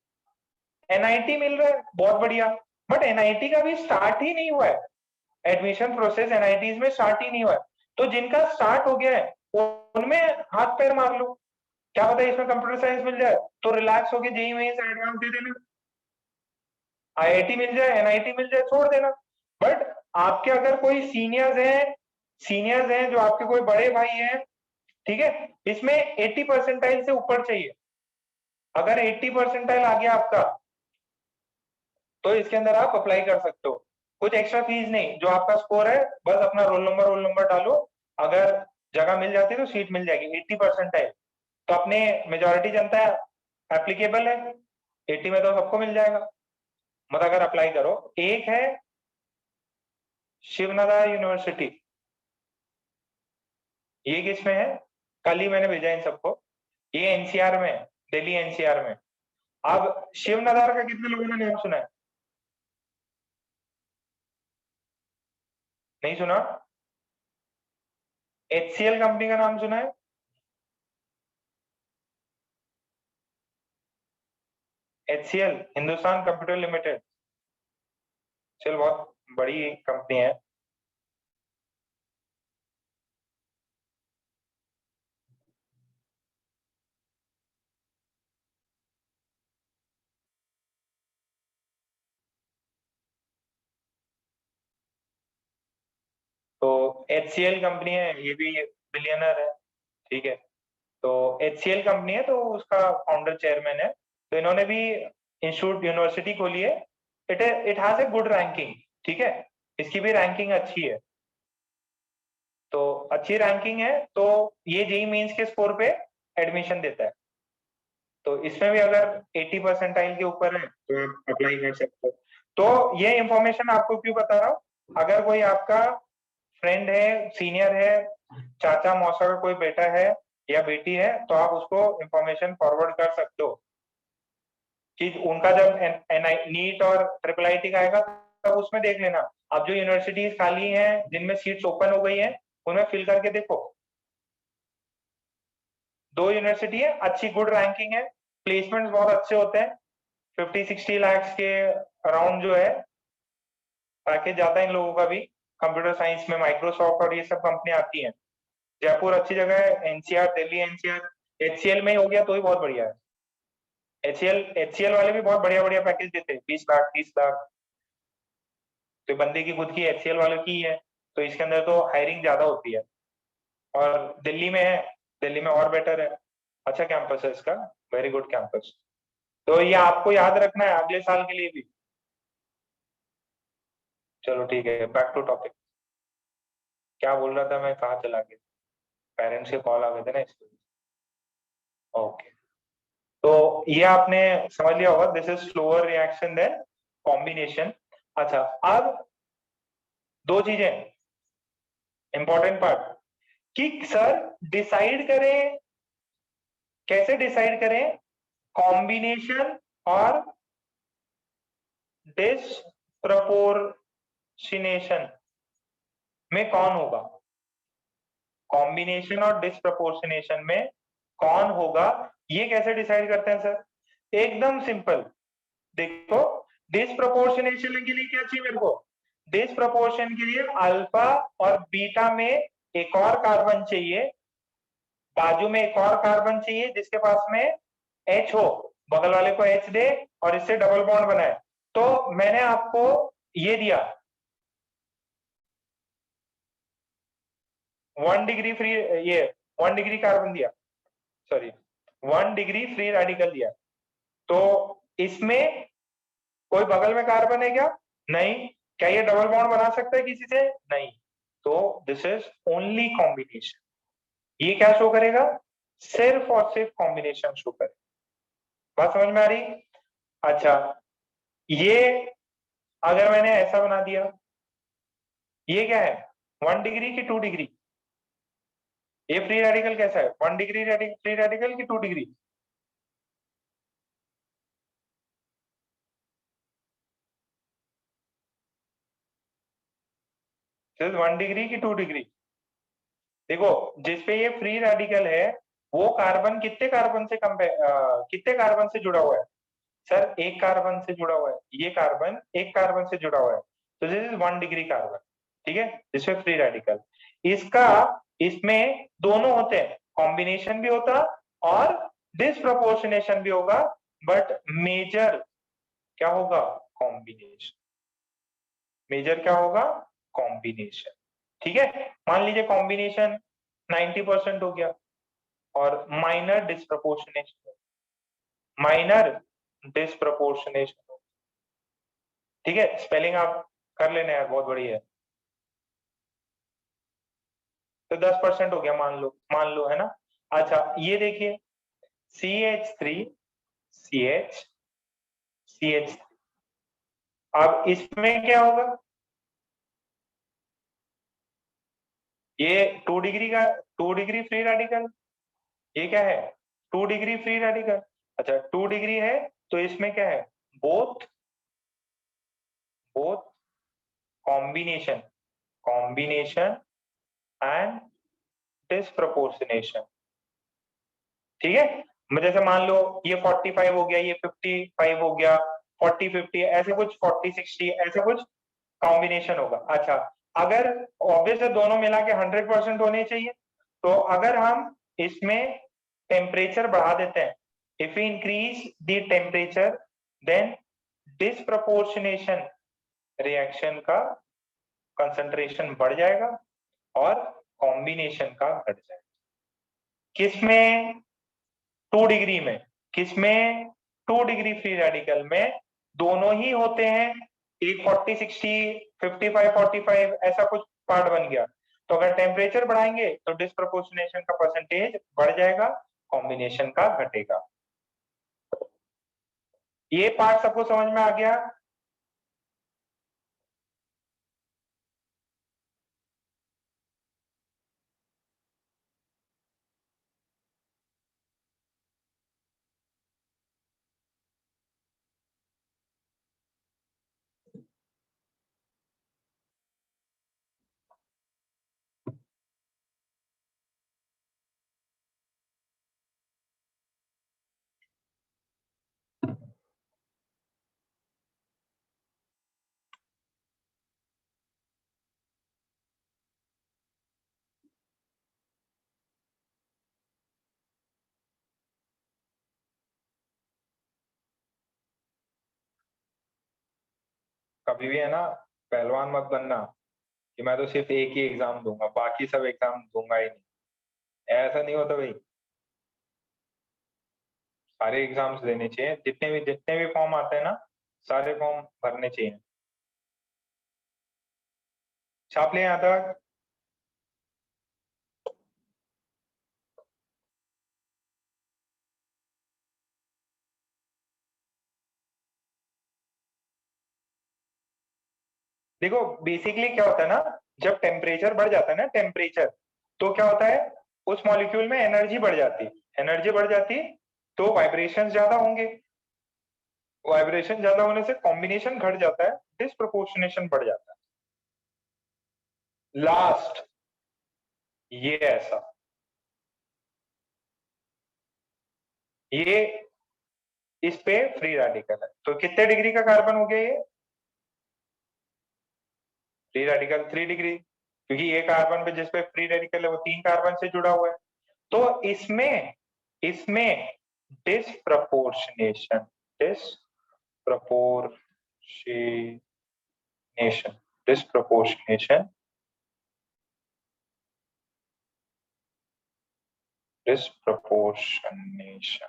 एनआईटी मिल रहा है, बहुत बढ़िया, बट एनआईटी का भी स्टार्ट ही नहीं हुआ है, एडमिशन प्रोसेस एनआईटीज में स्टार्ट ही नहीं हुआ है। तो जिनका स्टार्ट हो गया है उनमें हाथ पैर मार लो, क्या पता इसमें कंप्यूटर साइंस मिल जाए तो रिलैक्स होके जेई मेंस एडवांस दे देना, आईआईटी मिल जाए, एनआईटी मिल जाए, छोड़ देना। बट आपके अगर कोई सीनियर्स हैं जो आपके कोई बड़े भाई हैं, ठीक है, इसमें 80 परसेंटाइल से ऊपर चाहिए। अगर 80 परसेंटाइल आ गया आपका तो इसके अंदर आप अप्लाई कर सकते हो, कुछ एक्स्ट्रा फीस नहीं, जो आपका स्कोर है बस अपना रोल नंबर डालो, अगर जगह मिल जाती है तो सीट मिल जाएगी। 80 परसेंटाइल तो अपने मेजोरिटी जनता एप्लीकेबल है, 80 में तो सबको मिल जाएगा। मत अगर अप्लाई करो, एक है शिवनाथ यूनिवर्सिटी, ये किस में है, कल ही मैंने भेजा इन सबको, ये एनसीआर में है, दिल्ली एनसीआर में। अब शिवनाथ का कितने लोगों ने नाम सुना है? नहीं सुना? एचसीएल कंपनी का नाम सुना है? एचसीएल, हिंदुस्तान कंप्यूटर लिमिटेड, चल बहुत बड़ी कंपनी है। तो एचसीएल कंपनी है, ये भी बिलियनर है, ठीक है। तो एचसीएल कंपनी है, तो उसका फाउंडर चेयरमैन है। तो इन्होंने भी इंस्टीट्यूट यूनिवर्सिटी खोली है। It has a good ranking, ठीक है, इसकी भी रैंकिंग अच्छी है। तो अच्छी रैंकिंग है, तो ये जेई मेंस के स्कोर पे एडमिशन देता है। तो इसमें भी अगर 80 परसेंटाइल के ऊपर है तो आप अप्लाई कर सकते हो। तो ये इंफॉर्मेशन आपको क्यों बता रहा हूँ, अगर कोई आपका फ्रेंड है, सीनियर है, चाचा मौसा का कोई बेटा है या बेटी है, तो आप उसको इंफॉर्मेशन फॉरवर्ड कर सकते हो कि उनका जब नीट और ट्रिपल आईटी का आएगा तब उसमें देख लेना। अब जो यूनिवर्सिटीज खाली हैं जिनमें सीट्स ओपन हो गई हैं, उनमें फिल करके देखो। 2 यूनिवर्सिटी है, अच्छी गुड रैंकिंग है, प्लेसमेंट्स बहुत अच्छे होते हैं, 50-60 लाख के अराउंड जो है पैकेज जाता है इन लोगों का भी। कंप्यूटर साइंस में माइक्रोसॉफ्ट और ये सब कंपनी आती हैं। जयपुर अच्छी जगह है, एनसीआर, दिल्ली एनसीआर, एचसीएल में ही हो गया तो ही बहुत बढ़िया है। एचसीएल वाले भी बहुत बढ़िया बढ़िया पैकेज देते हैं, 20 लाख 30 लाख। तो बंदे की खुद की एचसीएल वालों की है, तो इसके अंदर तो हायरिंग ज्यादा होती है। और दिल्ली में है, दिल्ली में और बेटर है, अच्छा कैंपस है इसका, वेरी गुड कैंपस। तो ये आपको याद रखना है अगले साल के लिए भी। चलो ठीक है, बैक टू टॉपिक। क्या बोल रहा था मैं, कहाँ चला गया? पेरेंट्स के कॉल आ गए थे ना, इसलिए। ओके, तो ये आपने समझ लिया होगा, this is slower reaction than combination. अच्छा, अब 2 चीजें इंपॉर्टेंट पार्ट, कि सर डिसाइड करें, कैसे डिसाइड करें कॉम्बिनेशन और डिसप्रपोर्शनेशन में कौन होगा, कॉम्बिनेशन और डिसप्रपोर्शनेशन में कौन होगा, ये कैसे डिसाइड करते हैं सर? एकदम सिंपल, देखो, डिसप्रपोर्शनेशन के लिए क्या चाहिए मेरे को? डिसप्रपोर्शन के लिए अल्फा और बीटा में एक और कार्बन चाहिए, बाजू में एक और कार्बन चाहिए जिसके पास में H हो, बगल वाले को H दे और इससे डबल बॉन्ड बनाए। तो मैंने आपको ये दिया 1 डिग्री फ्री, ये 1 डिग्री कार्बन दिया, सॉरी 1 डिग्री फ्री रेडिकल दिया। तो इसमें कोई बगल में कार्बन है क्या? नहीं। क्या ये डबल बॉन्ड बना सकता है किसी से? नहीं। तो दिस इज ओनली कॉम्बिनेशन। ये क्या शो करेगा? सिर्फ और सिर्फ कॉम्बिनेशन शो करेगा। बात समझ में आ रही? अच्छा, ये अगर मैंने ऐसा बना दिया, ये क्या है, 1 डिग्री की 2 डिग्री? ये फ्री रेडिकल कैसा है, 1 डिग्री फ्री रेडिकल की 2 डिग्री? 1 डिग्री की 2 डिग्री। देखो, जिसपे ये फ्री रेडिकल है वो कार्बन कितने कार्बन से कितने कार्बन से जुड़ा हुआ है? सर एक कार्बन से जुड़ा हुआ है, ये कार्बन एक कार्बन से जुड़ा हुआ है, तो दिस इज 1 डिग्री कार्बन, ठीक है, जिसमें फ्री रेडिकल। इसका, इसमें दोनों होते हैं, कॉम्बिनेशन भी होता और डिसप्रपोर्शनेशन भी होगा, बट मेजर क्या होगा? कॉम्बिनेशन। मेजर क्या होगा? कॉम्बिनेशन, ठीक है। मान लीजिए कॉम्बिनेशन 90% हो गया और माइनर डिसप्रपोर्शनेशन, माइनर डिसप्रपोर्शनेशन, ठीक है। स्पेलिंग आप कर लेना यार, बहुत बढ़िया है। तो 10% हो गया, मान लो, है ना। अच्छा, ये देखिए CH3 CH CH, अब इसमें क्या होगा, ये 2 डिग्री का 2 डिग्री फ्री रेडिकल, ये क्या है 2 डिग्री फ्री रेडिकल। अच्छा 2 डिग्री है तो इसमें क्या है, both both combination combination and disproportionation. ठीक है, जैसे मान लो ये 45 हो गया, ये 55 हो गया, 40 50 ऐसे कुछ, 40 60 ऐसे कुछ कॉम्बिनेशन होगा। अच्छा अगर ऑब्वियस है दोनों मिला के 100% होने चाहिए, तो अगर हम इसमें टेम्परेचर बढ़ा देते हैं, if you increase the temperature then disproportionation reaction का कंसंट्रेशन बढ़ जाएगा और कॉम्बिनेशन का घट जाएगा। किसमें 2 डिग्री में, किसमें 2 डिग्री फ्री रेडिकल में दोनों ही होते हैं, एक 40 60 55 45 ऐसा कुछ पार्ट बन गया, तो अगर टेम्परेचर बढ़ाएंगे तो डिस्प्रपोर्शनेशन का परसेंटेज बढ़ जाएगा, कॉम्बिनेशन का घटेगा। ये पार्ट सबको समझ में आ गया। कभी भी है ना, पहलवान मत बनना कि मैं तो सिर्फ एक ही एग्जाम दूंगा बाकी सब एग्जाम दूंगा ही नहीं, ऐसा नहीं होता भाई। सारे एग्जाम्स देने चाहिए, जितने भी फॉर्म आते हैं ना, सारे फॉर्म भरने चाहिए। छाप ले यहाँ तक। देखो बेसिकली क्या होता है ना, जब टेम्परेचर बढ़ जाता है ना, टेम्परेचर, तो क्या होता है, उस मॉलिक्यूल में एनर्जी बढ़ जाती है, एनर्जी बढ़ जाती तो वाइब्रेशन ज्यादा होंगे, वाइब्रेशन ज्यादा होने से कॉम्बिनेशन घट जाता है, डिसप्रोपोर्शनेशन बढ़ जाता है। लास्ट ये ऐसा, ये इस पे फ्री रेडिकल है, तो कितने डिग्री का कार्बन हो गया ये, फ्री रेडिकल 3 डिग्री, क्योंकि ये कार्बन पे जिसपे फ्री रेडिकल है वो 3 कार्बन से जुड़ा हुआ है। तो इसमें इसमें disproportionation disproportionation disproportionation disproportionation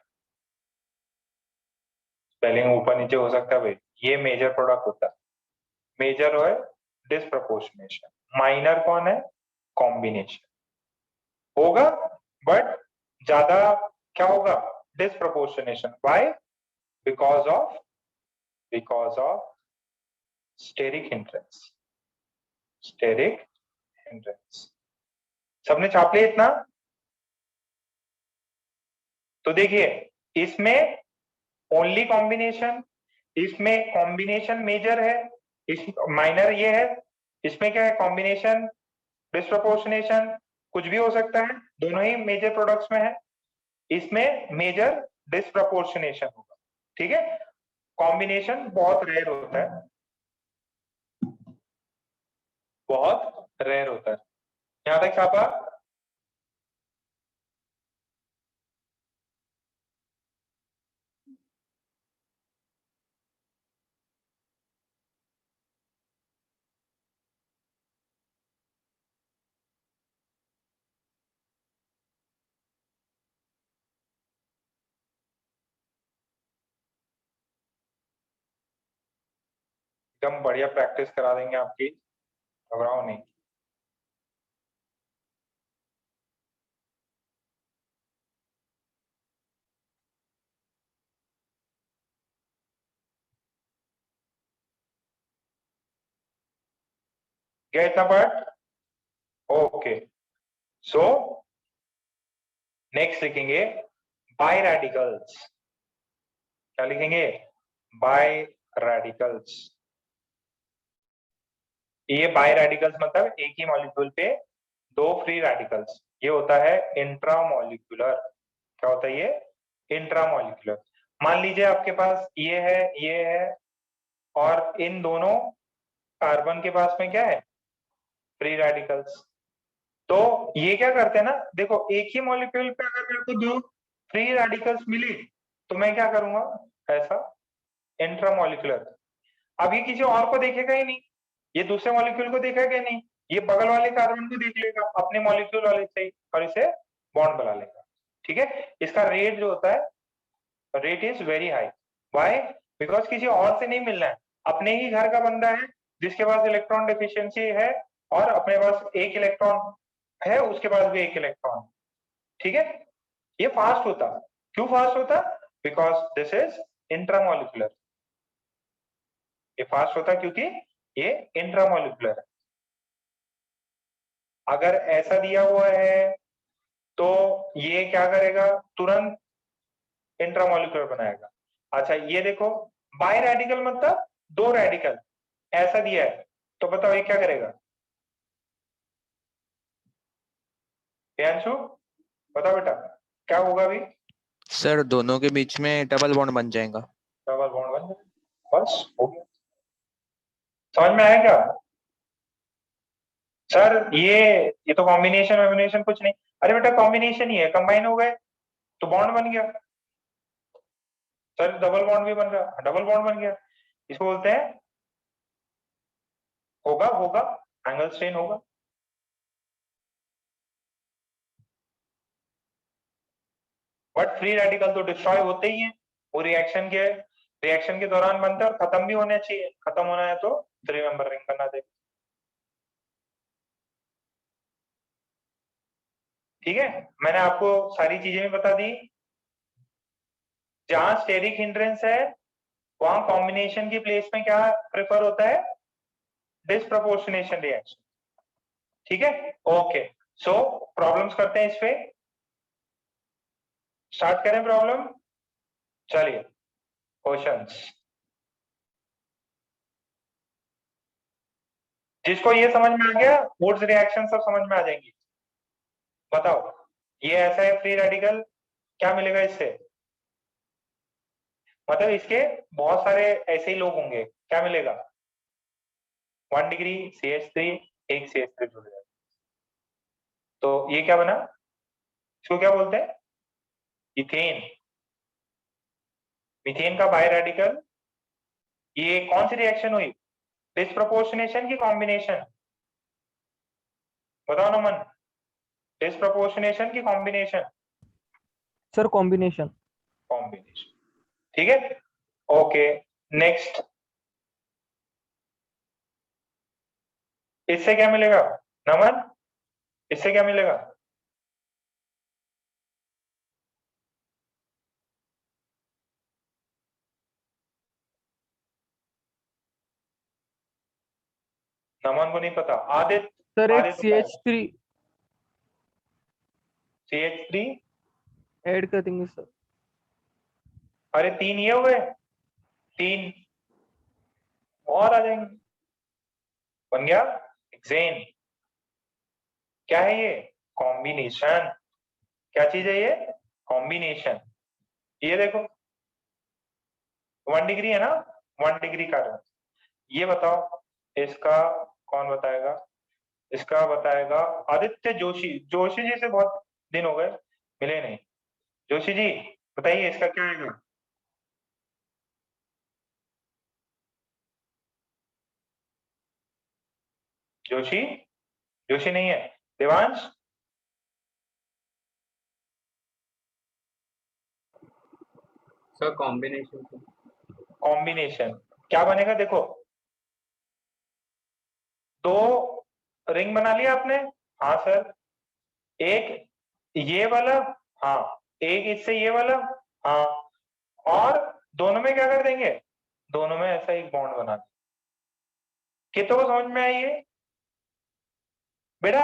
spelling ऊपर नीचे हो सकता है भाई, ये मेजर प्रोडक्ट होता है, मेजर है डिसप्रपोर्शनेशन, माइनर कौन है, कॉम्बिनेशन होगा, बट ज्यादा क्या होगा, disproportionation. Why, because of steric hindrance, steric hindrance. सबने छाप लिया इतना। तो देखिए इसमें ओनली कॉम्बिनेशन, इसमें कॉम्बिनेशन मेजर है, इस माइनर ये है, इसमें क्या है कॉम्बिनेशन डिस्प्रोपोर्शनेशन, कुछ भी हो सकता है, दोनों ही मेजर प्रोडक्ट्स में है, इसमें मेजर डिस्प्रोपोर्शनेशन होगा। ठीक है, कॉम्बिनेशन बहुत रेयर होता है, बहुत रेयर होता है। यहां तक छापा। एकदम बढ़िया प्रैक्टिस करा देंगे आपकी, घबराओ नहीं। क्या इतना पार्ट? ओके, सो नेक्स्ट लिखेंगे बाई रेडिकल्स। क्या लिखेंगे? By radicals. ये बाई रेडिकल्स मतलब एक ही मॉलिक्यूल पे दो फ्री रेडिकल्स, ये होता है इंट्रामॉलिक्यूलर। क्या होता है ये? इंट्रामॉलिक्यूलर। मान लीजिए आपके पास ये है और इन दोनों कार्बन के पास में क्या है? Free radicals. तो ये क्या करते हैं ना, देखो एक ही मॉलिक्यूल पे अगर मेरे को दो फ्री रेडिकल्स मिले तो मैं क्या करूंगा? ऐसा इंट्रामॉलिक्यूलर। अब ये किसी और को देखेगा ही नहीं, ये दूसरे मॉलिक्यूल को देखेगा ही नहीं, ये बगल वाले कार्बन को देख लेगा अपने मॉलिक्यूल वाले से ही और इसे बॉन्ड बना लेगा। ठीक है, इसका रेट जो होता है, rate is very high. Why? Because किसी और से नहीं मिलना है, अपने ही घर का बंदा है जिसके पास इलेक्ट्रॉन डिफिशियंसी है और अपने पास एक इलेक्ट्रॉन है, उसके पास भी एक इलेक्ट्रॉन। ठीक है, ये फास्ट होता। क्यों फास्ट होता? Because this is intramolecular. ये फास्ट होता क्योंकि ये इंट्रामॉलिक्यूलर है। अगर ऐसा दिया हुआ है तो ये क्या करेगा? तुरंत इंट्रामॉलिक्यूलर बनाएगा। अच्छा ये देखो, बाई रेडिकल मतलब दो रेडिकल, ऐसा दिया है तो बताओ ये क्या करेगा? प्रियांशु बताओ बेटा, क्या होगा अभी? सर दोनों के बीच में डबल बॉन्ड बन जाएगा। डबल बॉन्ड बन जाएगा, बस हो गया। समझ में आया क्या? सर ये तो कॉम्बिनेशन वॉम्बिनेशन कुछ नहीं। अरे बेटा कॉम्बिनेशन ही है, कंबाइन हो गए तो बॉन्ड बन गया। सर डबल बॉन्ड भी बन रहा, डबल बॉन्ड बन गया। इसको बोलते हैं, होगा होगा एंगल स्ट्रेन होगा। बट फ्री रेडिकल तो डिस्ट्रॉय होते ही हैं, वो रिएक्शन के दौरान बनता है और खत्म भी होना चाहिए। खत्म होना है तो 3 मेंबर रिंग बना दे। ठीक है, मैंने आपको सारी चीजें भी बता दी। जहां स्टेरिक हिंड्रेंस है वहां कॉम्बिनेशन की प्लेस में क्या प्रेफर होता है? Disproportionation reaction. ठीक है, ओके। सो प्रॉब्लम्स करते हैं इस पे, स्टार्ट करें प्रॉब्लम। चलिए क्वेश्चंस। जिसको ये समझ में आ गया वुड्स रिएक्शन सब समझ में आ जाएंगी। बताओ, ये ऐसा है फ्री रेडिकल, क्या मिलेगा इससे? मतलब इसके बहुत सारे ऐसे ही लोग होंगे, क्या मिलेगा? 1 डिग्री CH3, एक CH3 जुड़ जाएगा। तो ये क्या बना? इसको क्या बोलते हैं? इथेन। मीथेन का बाय रेडिकल। ये कौन सी रिएक्शन हुई? डिसप्रपोर्शनेशन की कॉम्बिनेशन? बताओ ना मन, डिसप्रपोर्शनेशन की कॉम्बिनेशन? Sir combination. कॉम्बिनेशन। ठीक है, ओके। नेक्स्ट, इससे क्या मिलेगा नमन? इससे क्या मिलेगा? नमन को नहीं पता। आदित्य, सर एक आदित्य CH3 CH3। ऐड कर देंगे सर। अरे 3 ये हुए, 3 और आ जाएंगे, बन गया हेक्सेन। क्या है ये? कॉम्बिनेशन। क्या चीज है ये? कॉम्बिनेशन। ये देखो 1 डिग्री है ना, 1 डिग्री का रहा। ये बताओ इसका कौन बताएगा? इसका बताएगा आदित्य जोशी। जोशी जी से बहुत दिन हो गए मिले नहीं। जोशी जी बताइए इसका क्या आएगा? जोशी, जोशी नहीं है। Devansh, sir combination. कॉम्बिनेशन क्या बनेगा? देखो दो रिंग बना लिया आपने। हाँ सर, एक ये वाला, हाँ एक इससे ये वाला, हाँ, और दोनों में क्या कर देंगे? दोनों में ऐसा एक बॉन्ड बना देंगे। कितनों को समझ में आई ये? बेटा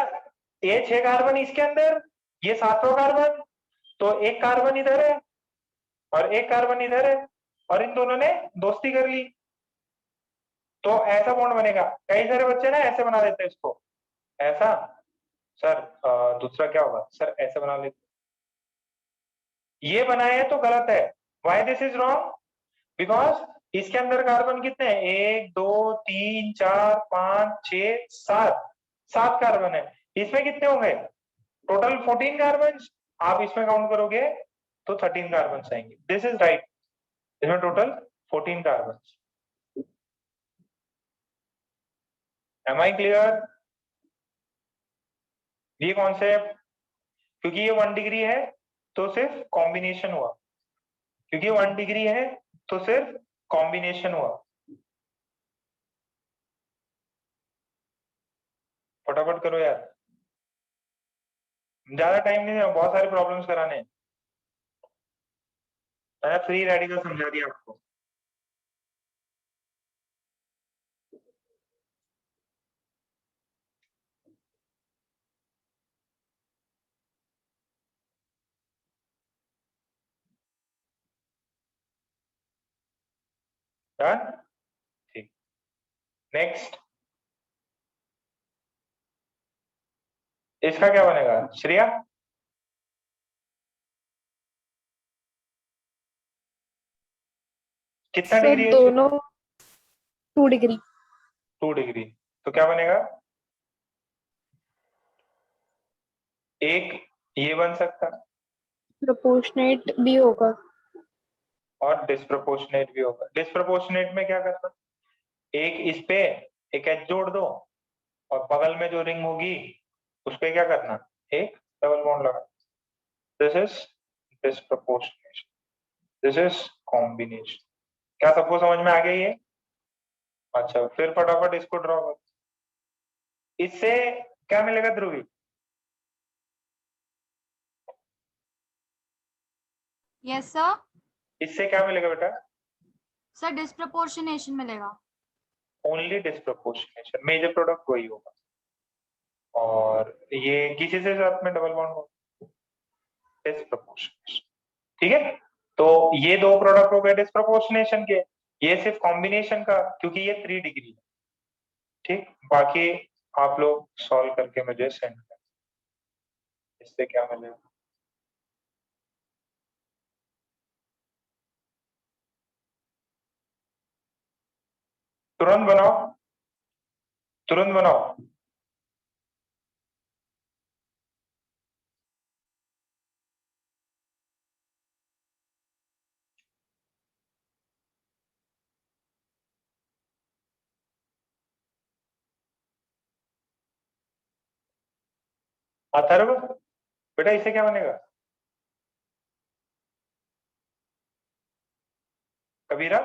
ये 6 कार्बन इसके अंदर, ये 7वां कार्बन, तो एक कार्बन इधर है और एक कार्बन इधर है और इन दोनों ने दोस्ती कर ली, तो ऐसा बॉन्ड बनेगा। कई सारे बच्चे ना ऐसे बना देते हैं इसको, ऐसा। सर दूसरा क्या होगा सर, ऐसे बना लेते, ये बनाए हैं तो गलत है। Why this is wrong? Because इसके अंदर कार्बन कितने हैं, 1 2 3 4 5 6 7, 7 कार्बन है। इसमें कितने होंगे टोटल? 14 कार्बन। आप इसमें काउंट करोगे तो 13 कार्बन आएंगे। दिस इज राइट, इसमें total 14 carbon. Am I clear? ये कॉन्सेप्ट, क्योंकि ये 1 डिग्री है तो सिर्फ कॉम्बिनेशन हुआ, क्योंकि 1 डिग्री है तो सिर्फ कॉम्बिनेशन हुआ। फटाफट करो यार, ज्यादा टाइम नहीं है, बहुत सारे प्रॉब्लम्स कराने हैं। मैंने फ्री रेडिकल समझा दिया आपको। डन, ठीक। नेक्स्ट, इसका क्या बनेगा श्रेया? कितना सर डिग्री है? दोनों 2 डिग्री। 2 डिग्री, तो क्या बनेगा? एक ये बन सकता प्रोपोर्शनेट भी होगा। और डिस्प्रोपोर्शनेट भी होगा। डिस्प्रोपोर्शनेट में क्या करना, एक इस पे एक एच जोड़ दो और बगल में जो रिंग होगी उस पे क्या करना, एक डबल बॉन्ड लगा। This is disproportionation, this is combination. क्या सबको समझ में आ गया ये? अच्छा, फिर फटाफट इसको ड्रॉ करो। इससे क्या मिलेगा ध्रुवी? Yes sir. इससे क्या मिलेगा बेटा? सर डिस्प्रपोर्शनेशन मिलेगा। ओनली डिस्प्रोपोर्शनेशन, मेजर प्रोडक्ट वही होगा। और ये किसी से साथ में डबल बॉन्ड होगा, डिस्प्रोपोर्शनेशन। ठीक है, तो ये दो प्रोडक्ट हो गए डिस्प्रोपोर्शनेशन के, ये सिर्फ कॉम्बिनेशन का, क्योंकि ये 3 डिग्री है। ठीक, बाकी आप लोग सॉल्व करके मुझे सेंड करें। इससे क्या मिलेगा? तुरंत बनाओ, तुरंत बनाओ। अथर्व बेटा इससे क्या बनेगा? कबीरा,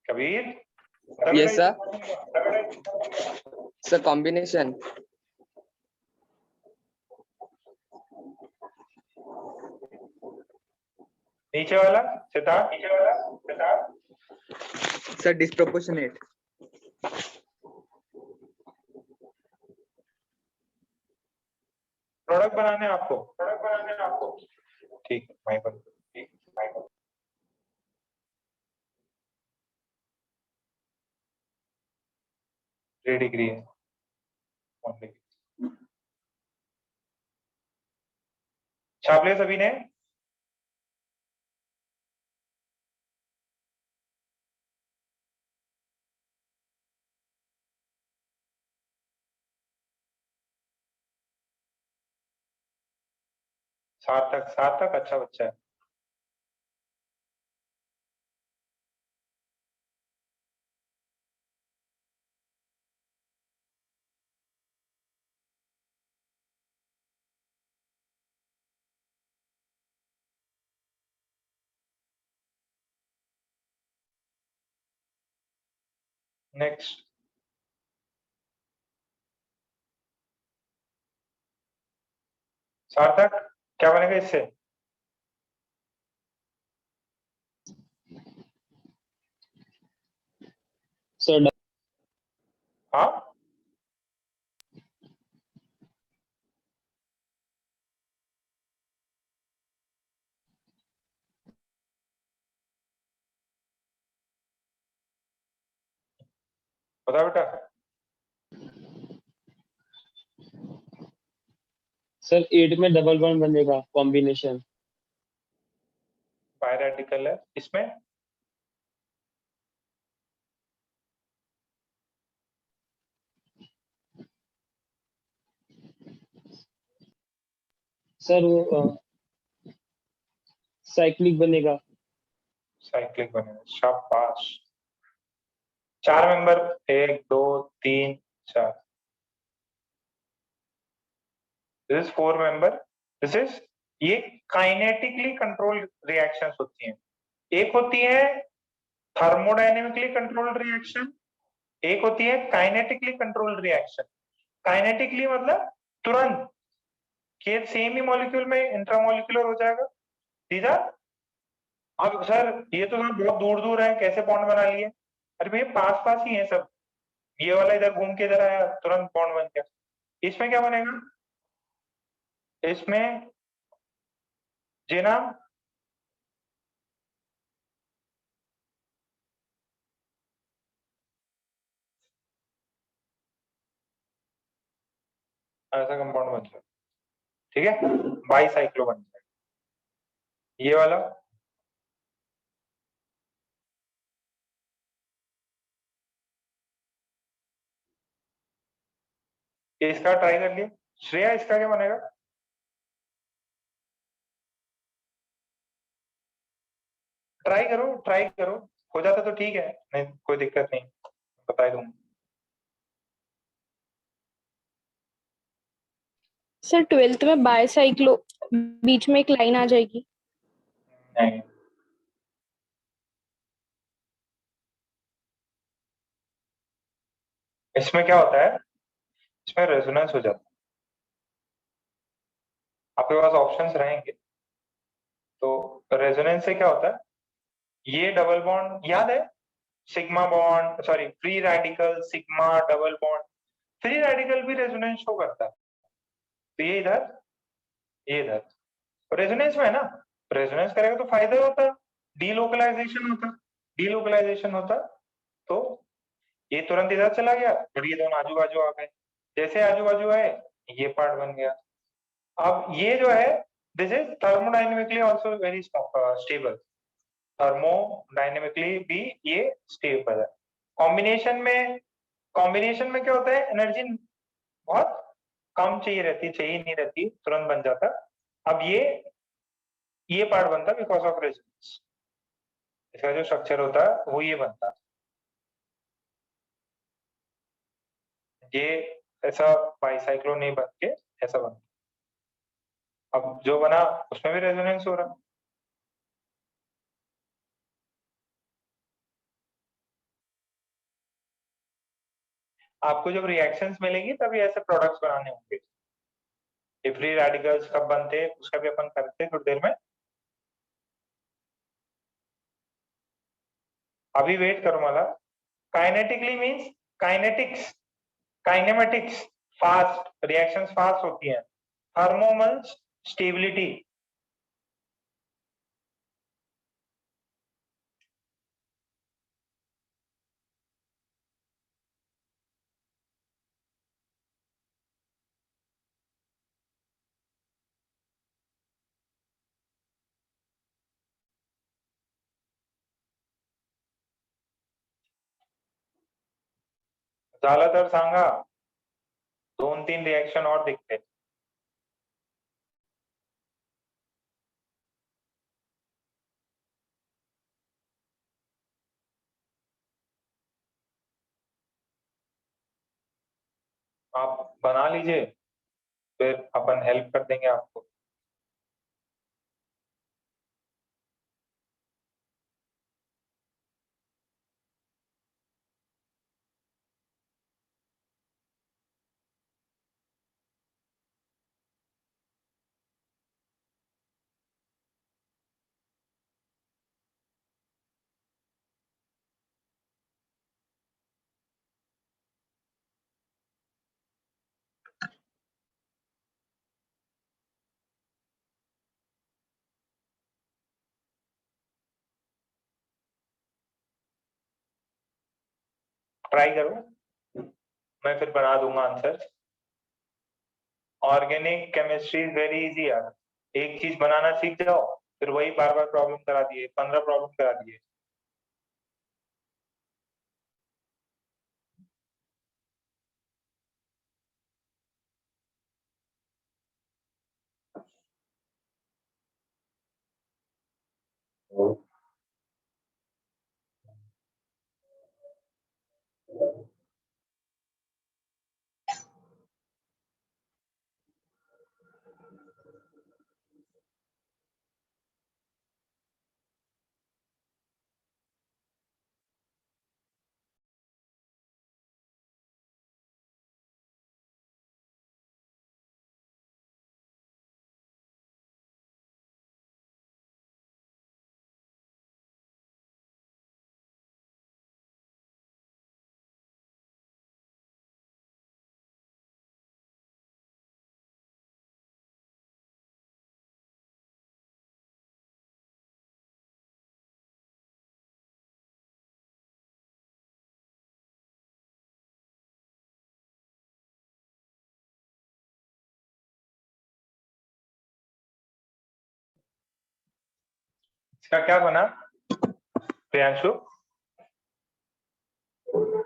Kabir, Yes, sir. Sir, combination. नीचे वाला सिद्धार्थ, नीचे वाला सिद्धार्थ। Sir, disproportionate. प्रोडक्ट बनाने हैं आपको, प्रोडक्ट बनाने हैं आपको। ठीक है, मैं बन, ठीक, मैं बन। थ्री डिग्री है, 1 डिग्री। छाप लिया सभी ने? सार्थक, सार्थक अच्छा बच्चा है। नेक्स्ट, सार्थक क्या बनेगा इससे? Sir, बता बेटा। सर 8 में डबल बॉन्ड बनेगा कॉम्बिनेशन। बाय रेडिकल है इसमें। सर वो साइक्लिक बनेगा। साइक्लिक बनेगा, शाबाश। 4 member, 1 2 3 4, this is 4 member, this is, ये काइनेटिकली कंट्रोल रिएक्शंस होती हैं। एक होती है थर्मोडायनेमिकली कंट्रोल्ड रिएक्शन, एक होती है काइनेटिकली कंट्रोल्ड रिएक्शन। काइनेटिकली मतलब तुरंत के सेम ही मॉलिक्यूल में इंट्रामोलिकुलर हो जाएगा। सीधा। अब सर ये तो सर बहुत दूर दूर है, कैसे बॉन्ड बना लिए? अरे भैया पास पास ही है सब, ये वाला इधर घूम के इधर आया, तुरंत बॉन्ड बन गया। इसमें क्या बनेगा? इसमें जी नाम, ऐसा कंपाउंड बन जाएगा, ठीक है, बाईसाइक्लो बन जाएगा ये वाला। इसका ट्राई कर लिए श्रेया, इसका क्या बनेगा? ट्राई करो, हो जाता तो ठीक है, नहीं कोई दिक्कत नहीं, बता ही दूंगा। सर 12th में बायसाइक्लो बीच में एक लाइन आ जाएगी। नहीं, इसमें क्या होता है, इसमें रेजोनेंस हो जाता है। आपके पास ऑप्शंस रहेंगे, तो रेजोनेंस से क्या होता है, ये डबल बॉन्ड याद है, sigma bond, sorry free radical sigma double bond, free radical भी रेजोनेंस शो करता है। तो ये इधर, ये इधर, रेजोनेंस में है ना, रेजोनेंस करेगा तो फायदा होता है, डीलोकलाइजेशन होता, डीलोकलाइजेशन होता, तो ये तुरंत इधर चला गया और ये दोनों आजू बाजू आ गए। जैसे आजू बाजू आए, ये पार्ट बन गया। अब ये जो है, this is thermodynamically also very stable, thermodynamically भी ये स्टेबल है। कॉम्बिनेशन में क्या होता है, एनर्जी बहुत कम चाहिए रहती, चाहिए नहीं रहती, तुरंत बन जाता। अब ये पार्ट बनता बिकॉज ऑफ रेजोनेंस, इसका जो स्ट्रक्चर होता है वो ये बनता, ये ऐसा बाईसाइक्लो नहीं बन के ऐसा बनता। अब जो बना उसमें भी रेजोनेंस हो रहा। आपको जब रिएक्शंस मिलेंगी तभी ऐसे प्रोडक्ट्स बनाने होंगे। ये फ्री रेडिकल्स कब बनते हैं उसका भी अपन करते हैं थोड़ी देर में। अभी वेट करो मला। Kinetically means kinetics, kinematics, fast reactions fast होती हैं। थर्मोमल्स स्टेबिलिटी, झालं तर सांगा, 2-3 रिएक्शन और दिखते। आप बना लीजिए, फिर अपन हेल्प कर देंगे आपको। ट्राई करो। मैं फिर बना दूंगा answer. Organic chemistry is very easy यार, एक चीज बनाना सीख जाओ फिर वही बार बार प्रॉब्लम करा दिए, 15 प्रॉब्लम करा दिए। इसका क्या बना प्रियांशु?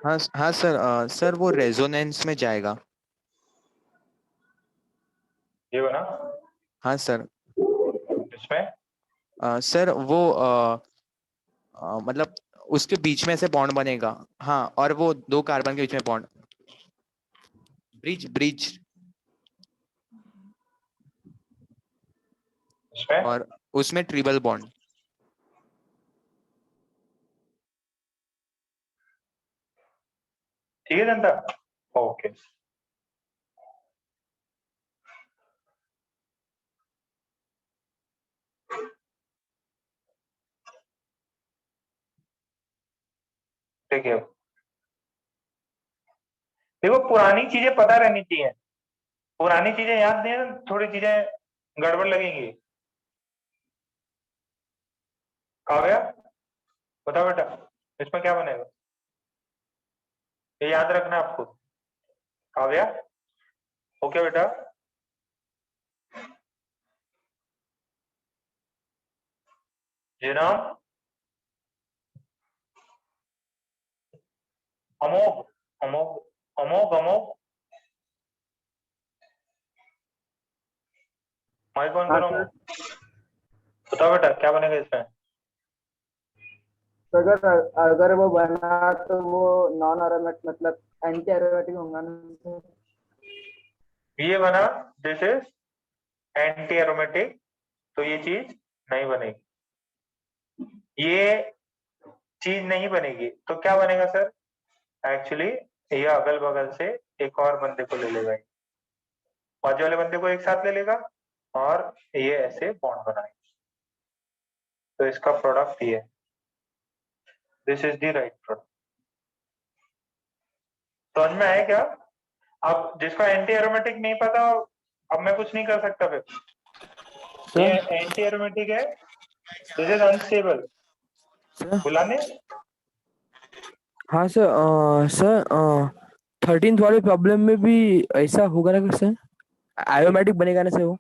हाँ हाँ सर, सर वो रेजोनेंस में जाएगा। ये बना हाँ सर। इसमें सर वो मतलब उसके बीच में से बॉन्ड बनेगा। हाँ, और वो दो कार्बन के बीच में बॉन्ड, ब्रिज ब्रिज। इसमें और उसमें ट्रिपल बॉन्ड। ठीक है जनता, ओके। ठीक है, देखो पुरानी चीजें पता रहनी चाहिए, पुरानी चीजें याद नहीं है ना, थोड़ी चीजें गड़बड़ लगेंगी। काव्या बताओ बेटा, इसमें क्या बनेगा, ये याद रखना आपको। काव्या ओके बेटा, जीनाम, अमोघ, अमोघ, अमोघ, अमोघ, माइक ऑन हाँ करो। सर। बताओ बेटा क्या बनेगा इसमें? अगर अगर वो बना तो वो नॉन एरोमेटिक मतलब एंटी एरोमेटिक होगा ना। ये बना, दिस इज एंटी एरोमेटिक, तो ये चीज नहीं बनेगी, ये चीज नहीं बनेगी, तो क्या बनेगा सर? एक्चुअली ये अगल बगल से एक और बंदे को ले लेगा, बाजू वाले बंदे को एक साथ ले लेगा और ये ऐसे बॉन्ड बनाएगा, तो इसका प्रोडक्ट ये है, this is the right product. समझ में आया क्या? अब जिसको एंटी एरोमेटिक नहीं पता, अब मैं कुछ नहीं कर सकता फिर। ये एंटी एरोमेटिक है, दिस इज अनस्टेबल। बुलाने हाँ सर, सर 13th वाले प्रॉब्लम में भी ऐसा होगा ना सर, एरोमेटिक बनेगा ना सर वो?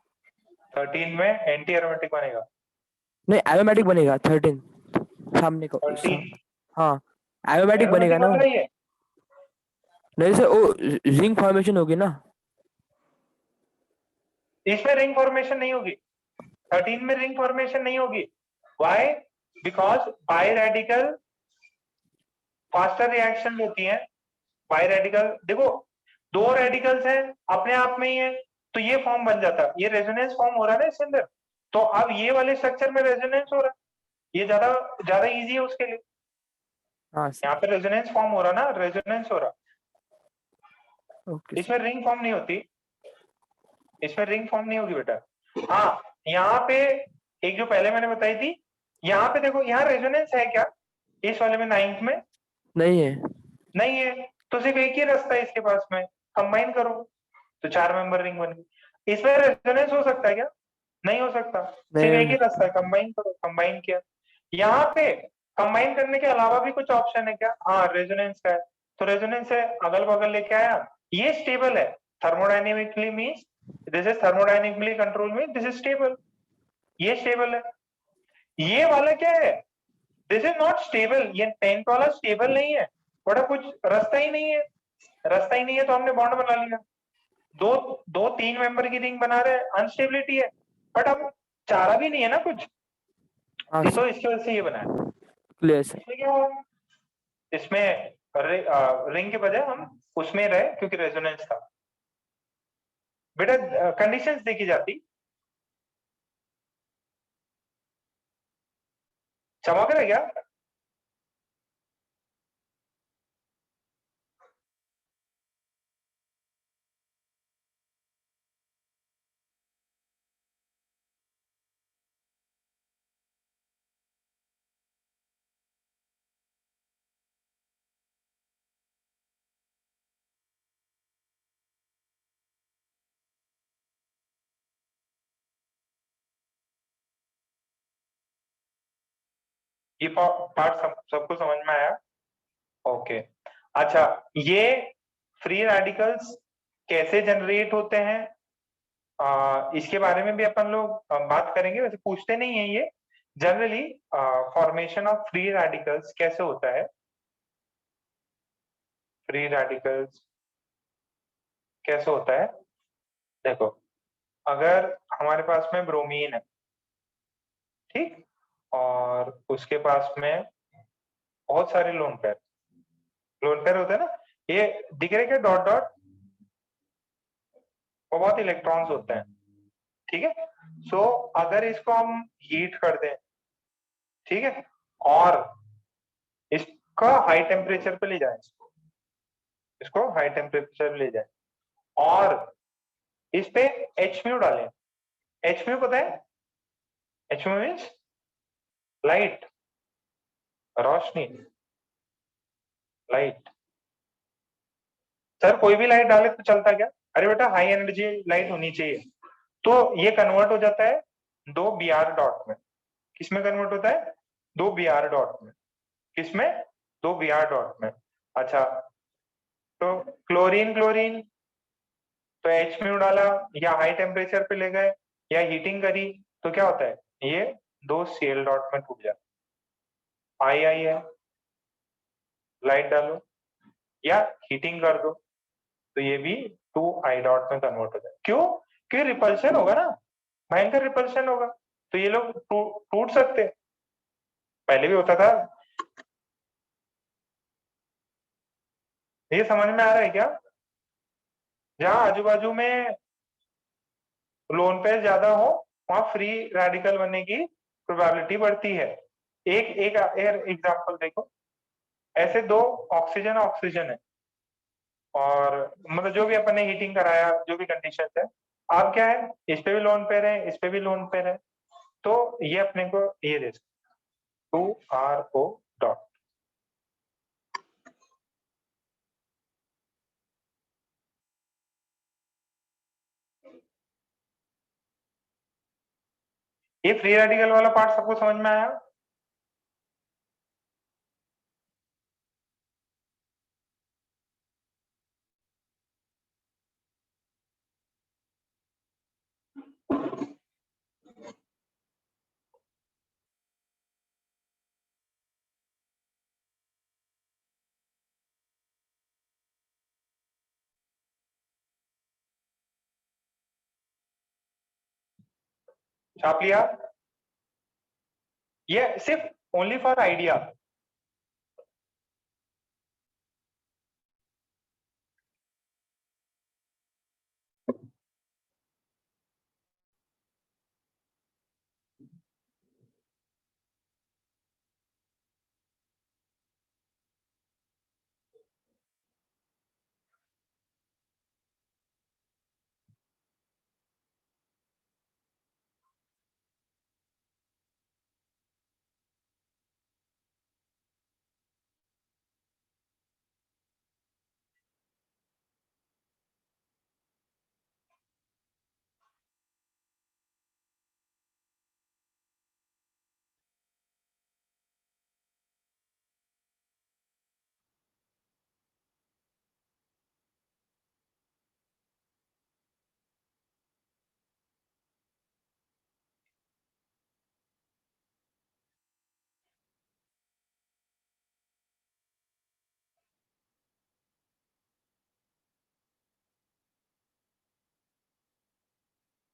13 में एंटी एरोमेटिक बनेगा, नहीं एरोमेटिक बनेगा 13 सामने को। 13 हाँ एरोमेटिक बनेगा एरोमेटिक ना बन वो? रही है। नहीं सर वो रिंग फॉर्मेशन होगी ना। इसमें रिंग फॉर्मेशन नहीं होगी, 13 में रिंग फॉर्मेशन नहीं होगी। Why? Because by radical faster reaction होती है। बाई रेडिकल देखो, दो रेडिकल्स हैं अपने आप में ही है, तो ये फॉर्म बन जाता है, ये रेजोनेंस फॉर्म हो रहा है ना इसके अंदर, तो अब ये वाले स्ट्रक्चर में रेजोनेंस हो रहा है, ये ज्यादा ज्यादा इजी है उसके लिए। हाँ सर। यहाँ पे रेजोनेंस फॉर्म हो रहा ना, रेजोनेंस हो रहा, ओके इसमें रिंग फॉर्म नहीं होती, इसमें रिंग फॉर्म नहीं होगी बेटा। हाँ यहाँ पे एक जो पहले मैंने बताई थी, यहाँ पे देखो, यहाँ रेजोनेंस है क्या इस वाले में 9th में? नहीं है। नहीं है, तो सिर्फ एक ही रास्ता है इसके पास में, कंबाइन करो तो 4 मेंबर रिंग बन गई। इसमें रेजोनेंस हो सकता है क्या? नहीं हो सकता, सिर्फ एक ही रास्ता है, कंबाइन करो, कंबाइन किया। यहाँ पे कंबाइन करने के अलावा भी कुछ ऑप्शन है क्या? हाँ रेजोनेंस का है, तो रेजोनेंस है, अगल बगल लेके आया, ये स्टेबल है, thermodynamically means this is thermodynamically control means this is stable, ये स्टेबल है। ये वाला क्या है, दिस इज नॉट स्टेबल, ये 10th वाला स्टेबल नहीं है, बड़ा कुछ रास्ता ही नहीं है, रास्ता ही नहीं है तो हमने बॉन्ड बना लिया। दो दो 3 मेंबर की रिंग बना रहे हैं, अनस्टेबिलिटी है, बट अब चारा भी नहीं है ना कुछ, हाँ तो इसकी वजह से ये बना है। Clear sir. इसमें क्या हुआ, इसमें रिंग के बजाय हम उसमें रहे क्योंकि रेजोनेंस था। बेटा कंडीशंस देखी जाती, चमक रहा है क्या? ये पार्ट सबको समझ में आया? ओके। अच्छा, ये फ्री रेडिकल्स कैसे जनरेट होते हैं, इसके बारे में भी अपन लोग बात करेंगे। वैसे पूछते नहीं है ये, generally formation of free radicals कैसे होता है, फ्री रेडिकल्स कैसे होता है। देखो, अगर हमारे पास में ब्रोमीन है, ठीक, और उसके पास में बहुत सारे लोन पेयर होते हैं ना, ये दिख रहे क्या डॉट डॉट, वो बहुत इलेक्ट्रॉन्स होते हैं, ठीक है। सो अगर इसको हम हीट कर दें, ठीक है, और इसका हाई टेम्परेचर पे ले जाए, इसको हाई टेम्परेचर पे ले जाए और इस पे एच म्यू डालें। एच म्यू पता है, एच म्यू मीन्स लाइट, रोशनी, लाइट। सर कोई भी लाइट डाले तो चलता क्या? अरे बेटा हाई एनर्जी लाइट होनी चाहिए, तो ये कन्वर्ट हो जाता है 2 Br डॉट में। किसमें कन्वर्ट होता है? 2 Br डॉट में। किसमें? 2 Br डॉट में। अच्छा, तो क्लोरीन क्लोरीन, तो एच म्यू डाला या हाई टेम्परेचर पे ले गए या हीटिंग करी तो क्या होता है, ये 2 Cl डॉट में टूट जाता है। आई है, लाइट डालो या हीटिंग कर दो तो ये भी 2 I डॉट में कन्वर्ट हो जाए। क्यों? क्योंकि रिपल्शन होगा ना, भयंकर रिपल्शन होगा, तो ये लोग टूट सकते हैं। पहले भी होता था, ये समझ में आ रहा है क्या? जहां आजू बाजू में लोन पेयर ज्यादा हो वहां फ्री रेडिकल बनने की प्रोबेबिलिटी बढ़ती है। एक एक एग्जांपल देखो, ऐसे 2 ऑक्सीजन ऑक्सीजन है और मतलब जो भी अपन ने हीटिंग कराया, जो भी कंडीशन है, अब क्या है, इस पे भी लोन पेयर है, इस पे भी लोन पेयर है, तो ये अपने को ये दे 2RO डॉट। ये फ्री रेडिकल वाला पार्ट सबको समझ में आया? छाप लिया? ये सिर्फ ओनली फॉर आइडिया।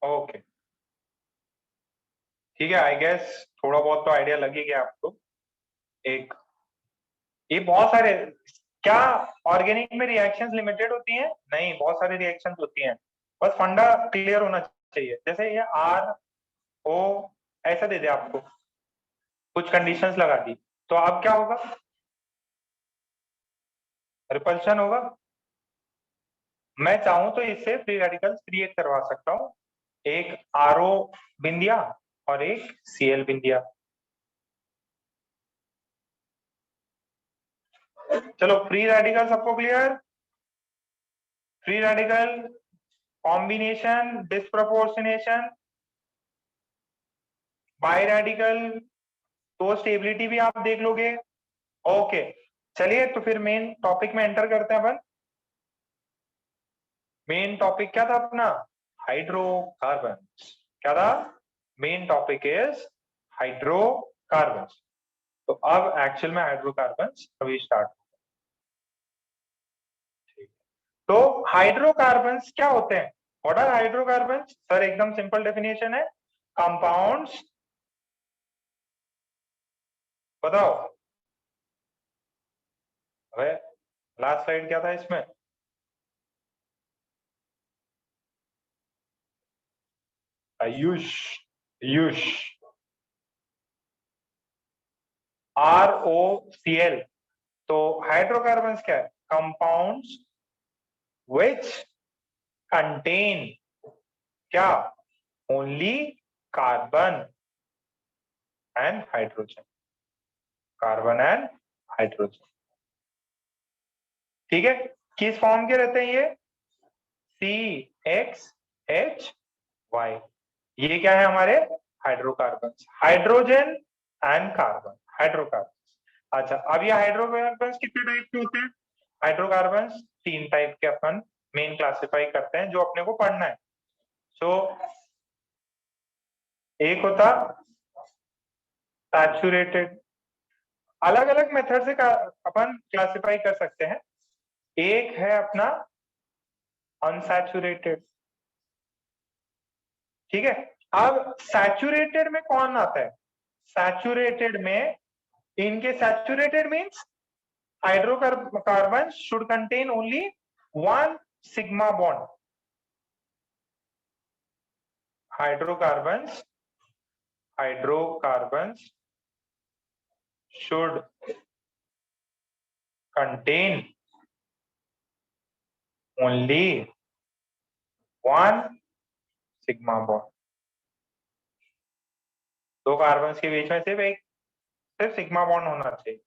ओके ठीक है, आई गेस थोड़ा बहुत तो आइडिया लग ही गया आपको। एक ये बहुत सारे, क्या ऑर्गेनिक में रिएक्शंस लिमिटेड होती हैं? नहीं, बहुत सारी रिएक्शंस होती हैं, बस फंडा क्लियर होना चाहिए। जैसे ये आर ओ ऐसा दे दे आपको, कुछ कंडीशंस लगा दी, तो अब क्या होगा? रिपल्शन होगा। मैं चाहूं तो इससे फ्री रेडिकल्स क्रिएट करवा सकता हूं, एक आरओ बिंदिया और एक सीएल बिंदिया। चलो फ्री रेडिकल सबको clear? Free radical combination, disproportionation, by radical, तो स्टेबिलिटी भी आप देख लोगे। ओके चलिए, तो फिर मेन टॉपिक में एंटर करते हैं अपन। मेन टॉपिक क्या था अपना? हाइड्रोकार्बन। क्या था? Main topic is hydrocarbon. तो अब एक्चुअल में हाइड्रोकार्बन अभी स्टार्ट। तो हाइड्रोकार्बन्स क्या होते हैं? What are hydrocarbons? सर एकदम सिंपल डेफिनेशन है, कंपाउंड्स। बताओ, अरे लास्ट स्लाइड क्या था इसमें? आयुष, आयुष, ROCl। तो हाइड्रोकार्बन्स क्या है? कंपाउंड्स which contain क्या? only carbon and hydrogen, carbon and hydrogen. ठीक है, किस फॉर्म के रहते हैं ये? CXHY। ये क्या है हमारे? Hydrocarbon, hydrogen and carbon, hydrocarbon. अच्छा, अब ये हाइड्रोकार्बन कितने टाइप के होते हैं? हाइड्रोकार्बन 3 टाइप के अपन मेन क्लासिफाई करते हैं, जो अपने को पढ़ना है। सो एक होता सैचुरेटेड, अलग अलग मेथड से अपन क्लासिफाई कर सकते हैं। एक है अपना अनसैचुरेटेड। ठीक है, अब सैचुरेटेड में कौन आता है? सैचुरेटेड में, इनके saturated means hydrocarbons should contain only one sigma bond. Hydrocarbons should contain only one sigma bond. दो कार्बन के बीच में सिर्फ सिग्मा बॉन्ड होना चाहिए।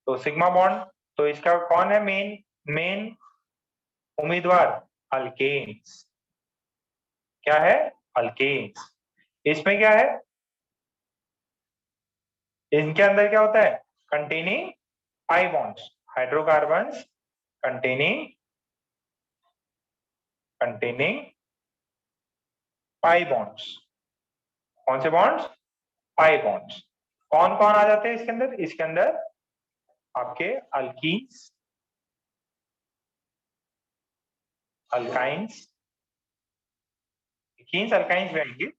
तो सिग्मा बॉन्ड, तो इसका कौन है मेन उम्मीदवार? अल्केन्स। क्या है? अल्केन्स। इसमें क्या है? इनके अंदर क्या होता है? Containing pi bonds. Hydrocarbons containing pi bonds. कौन से बॉन्ड्स? Pi bonds. कौन कौन आ जाते हैं इसके अंदर? इसके अंदर आपके अल्कीन्स, अल्काइंस, कीन्स अल्काइंस भी आएंगे।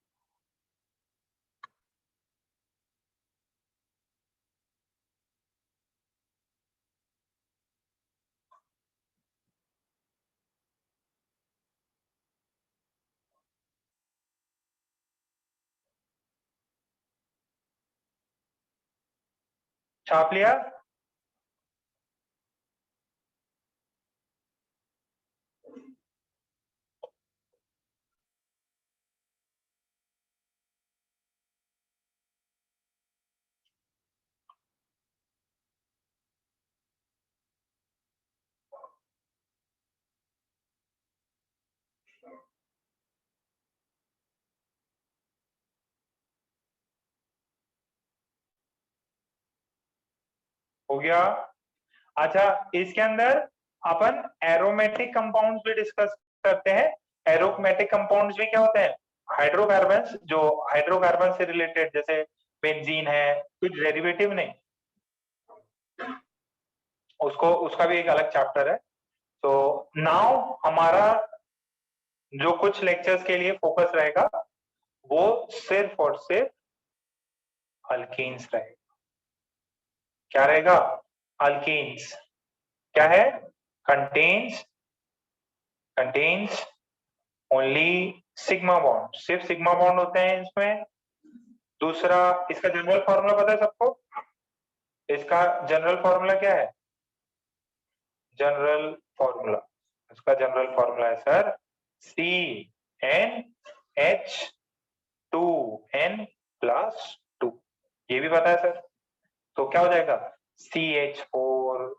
छाप लिया? हो गया? अच्छा, इसके अंदर अपन एरोमेटिक कंपाउंड्स भी डिस्कस करते हैं। एरोमेटिक कंपाउंड्स भी क्या होते हैं? हाइड्रोकार्बन्स, जो हाइड्रोकार्बन से रिलेटेड, जैसे बेंजीन है, कुछ डेरिवेटिव नहीं, उसका भी एक अलग चैप्टर है। तो नाउ हमारा जो कुछ लेक्चर्स के लिए फोकस रहेगा वो सिर्फ और सिर्फ अल्केन्स रहेगा। क्या रहेगा? अल्केन्स। क्या है? कंटेन्स ओनली सिग्मा बॉन्ड, सिर्फ सिग्मा बॉन्ड होते हैं इसमें। दूसरा, इसका जनरल फॉर्मूला पता है सबको? इसका जनरल फॉर्मूला क्या है? जनरल फॉर्मूला, इसका जनरल फॉर्मूला है सर CnH2n+2। ये भी पता है सर। तो क्या हो जाएगा? CH4,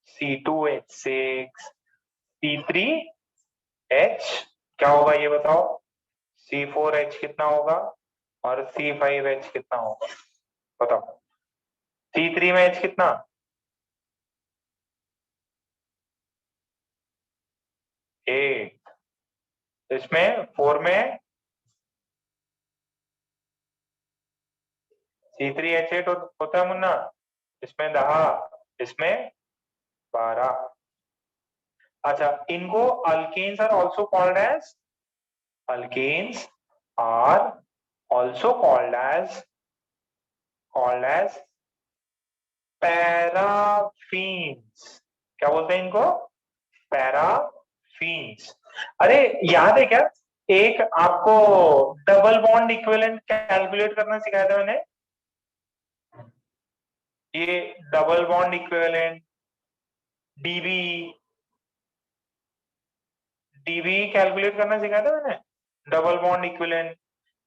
C2H6, C3H, क्या होगा ये बताओ? C4H कितना होगा और C5H कितना होगा? बताओ। C3 में H कितना? 8। इसमें 4 में C3H8 होता है मुन्ना, इसमें 10, इसमें 12। अच्छा, इनको alkanes are also called as, alkanes are also called as paraffins. क्या बोलते हैं इनको? पैराफीन्स। अरे याद है क्या, एक आपको डबल बॉन्ड इक्विवेलेंट कैलकुलेट करना सिखाया था मैंने। ये double bond equivalent dB calculate करना सिखाया था मैंने। Double bond equivalent,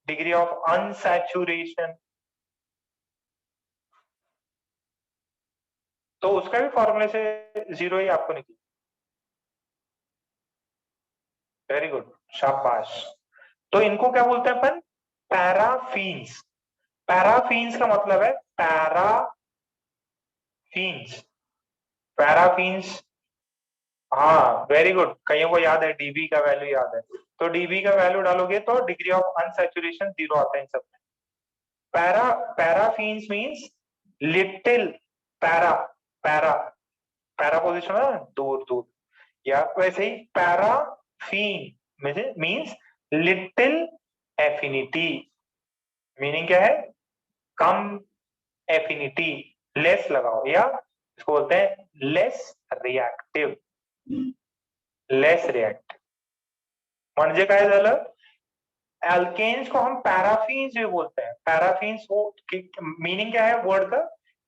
degree of unsaturation, तो उसका भी फॉर्मूले से 0 ही आपको निकली। वेरी गुड, शाबाश। तो इनको क्या बोलते हैं अपन? पैराफीन्स। पैराफीन्स का मतलब है पैराफीन्स। हाँ वेरी गुड, कईयों को याद है, डीबी का वैल्यू याद है। तो डीबी का वैल्यू डालोगे तो डिग्री ऑफ अनसैचुरेशन 0 आता है इन सब में। Paraffins means little para position है दूर, या वैसे ही paraffin means little affinity. Meaning क्या है? कम एफिनिटी, लेस लगाओ, या इसको बोलते हैं लेस रिएक्टिव। म्हणजे काय झालं? एल्केन्स को हम पैराफीन्स भी बोलते हैं। पैराफीन्स मीनिंग क्या है वर्ड का?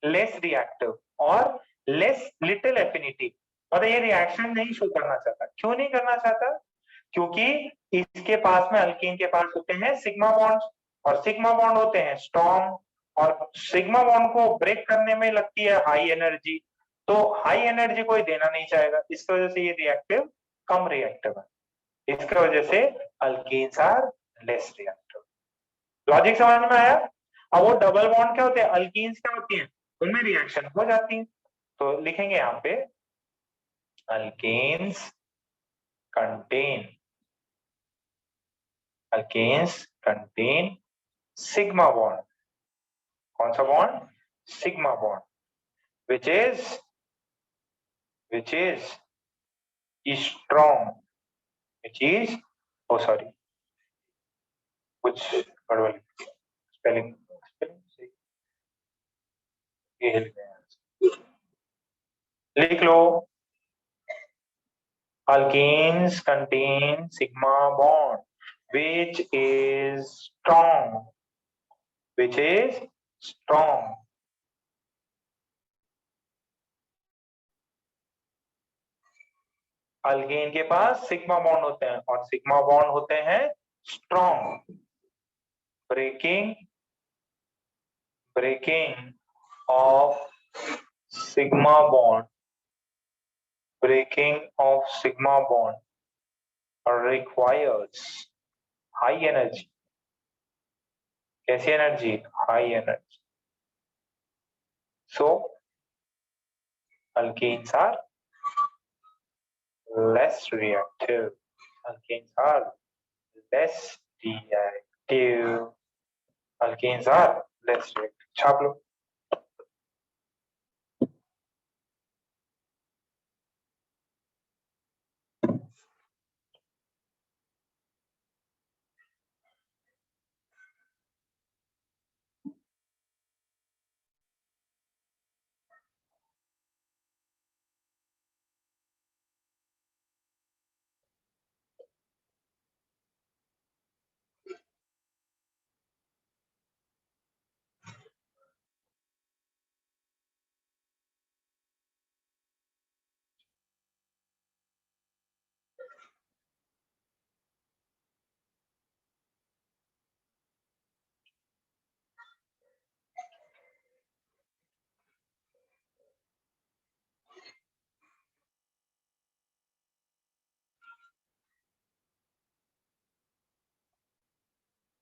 लेस रिएक्टिव और लेस लिटिल एफिनिटी। मतलब ये रिएक्शन नहीं शो करना चाहता। क्यों नहीं करना चाहता? क्योंकि इसके पास में, अल्केन के पास होते हैं सिग्मा बॉन्ड्स, और सिग्मा बॉन्ड होते हैं स्ट्रॉन्ग, और सिग्मा बॉन्ड को ब्रेक करने में लगती है हाई एनर्जी। तो हाई एनर्जी कोई देना नहीं चाहेगा, इसकी वजह से ये रिएक्टिव कम रिएक्टिव है। इसकी वजह से alkanes are less reactive. Logic समझ में आया? अब वो डबल बॉन्ड क्या होते हैं? अल्कीन्स क्या होती हैं? उनमें रिएक्शन हो जाती है। तो लिखेंगे यहाँ पे अल्केन्स कंटेन सिग्मा बॉन्ड। कौन सा bond? Sigma bond, which is strong, कुछ गड़बड़ स्पेलिंग लिख लो। Alkenes contain sigma bond, which is strong. Alkane के पास सिग्मा बॉन्ड होते हैं, और सिग्मा बॉन्ड होते हैं strong. Breaking of sigma bond requires high energy. कैसी energy? High energy. So alkenes are less reactive. छाप लो.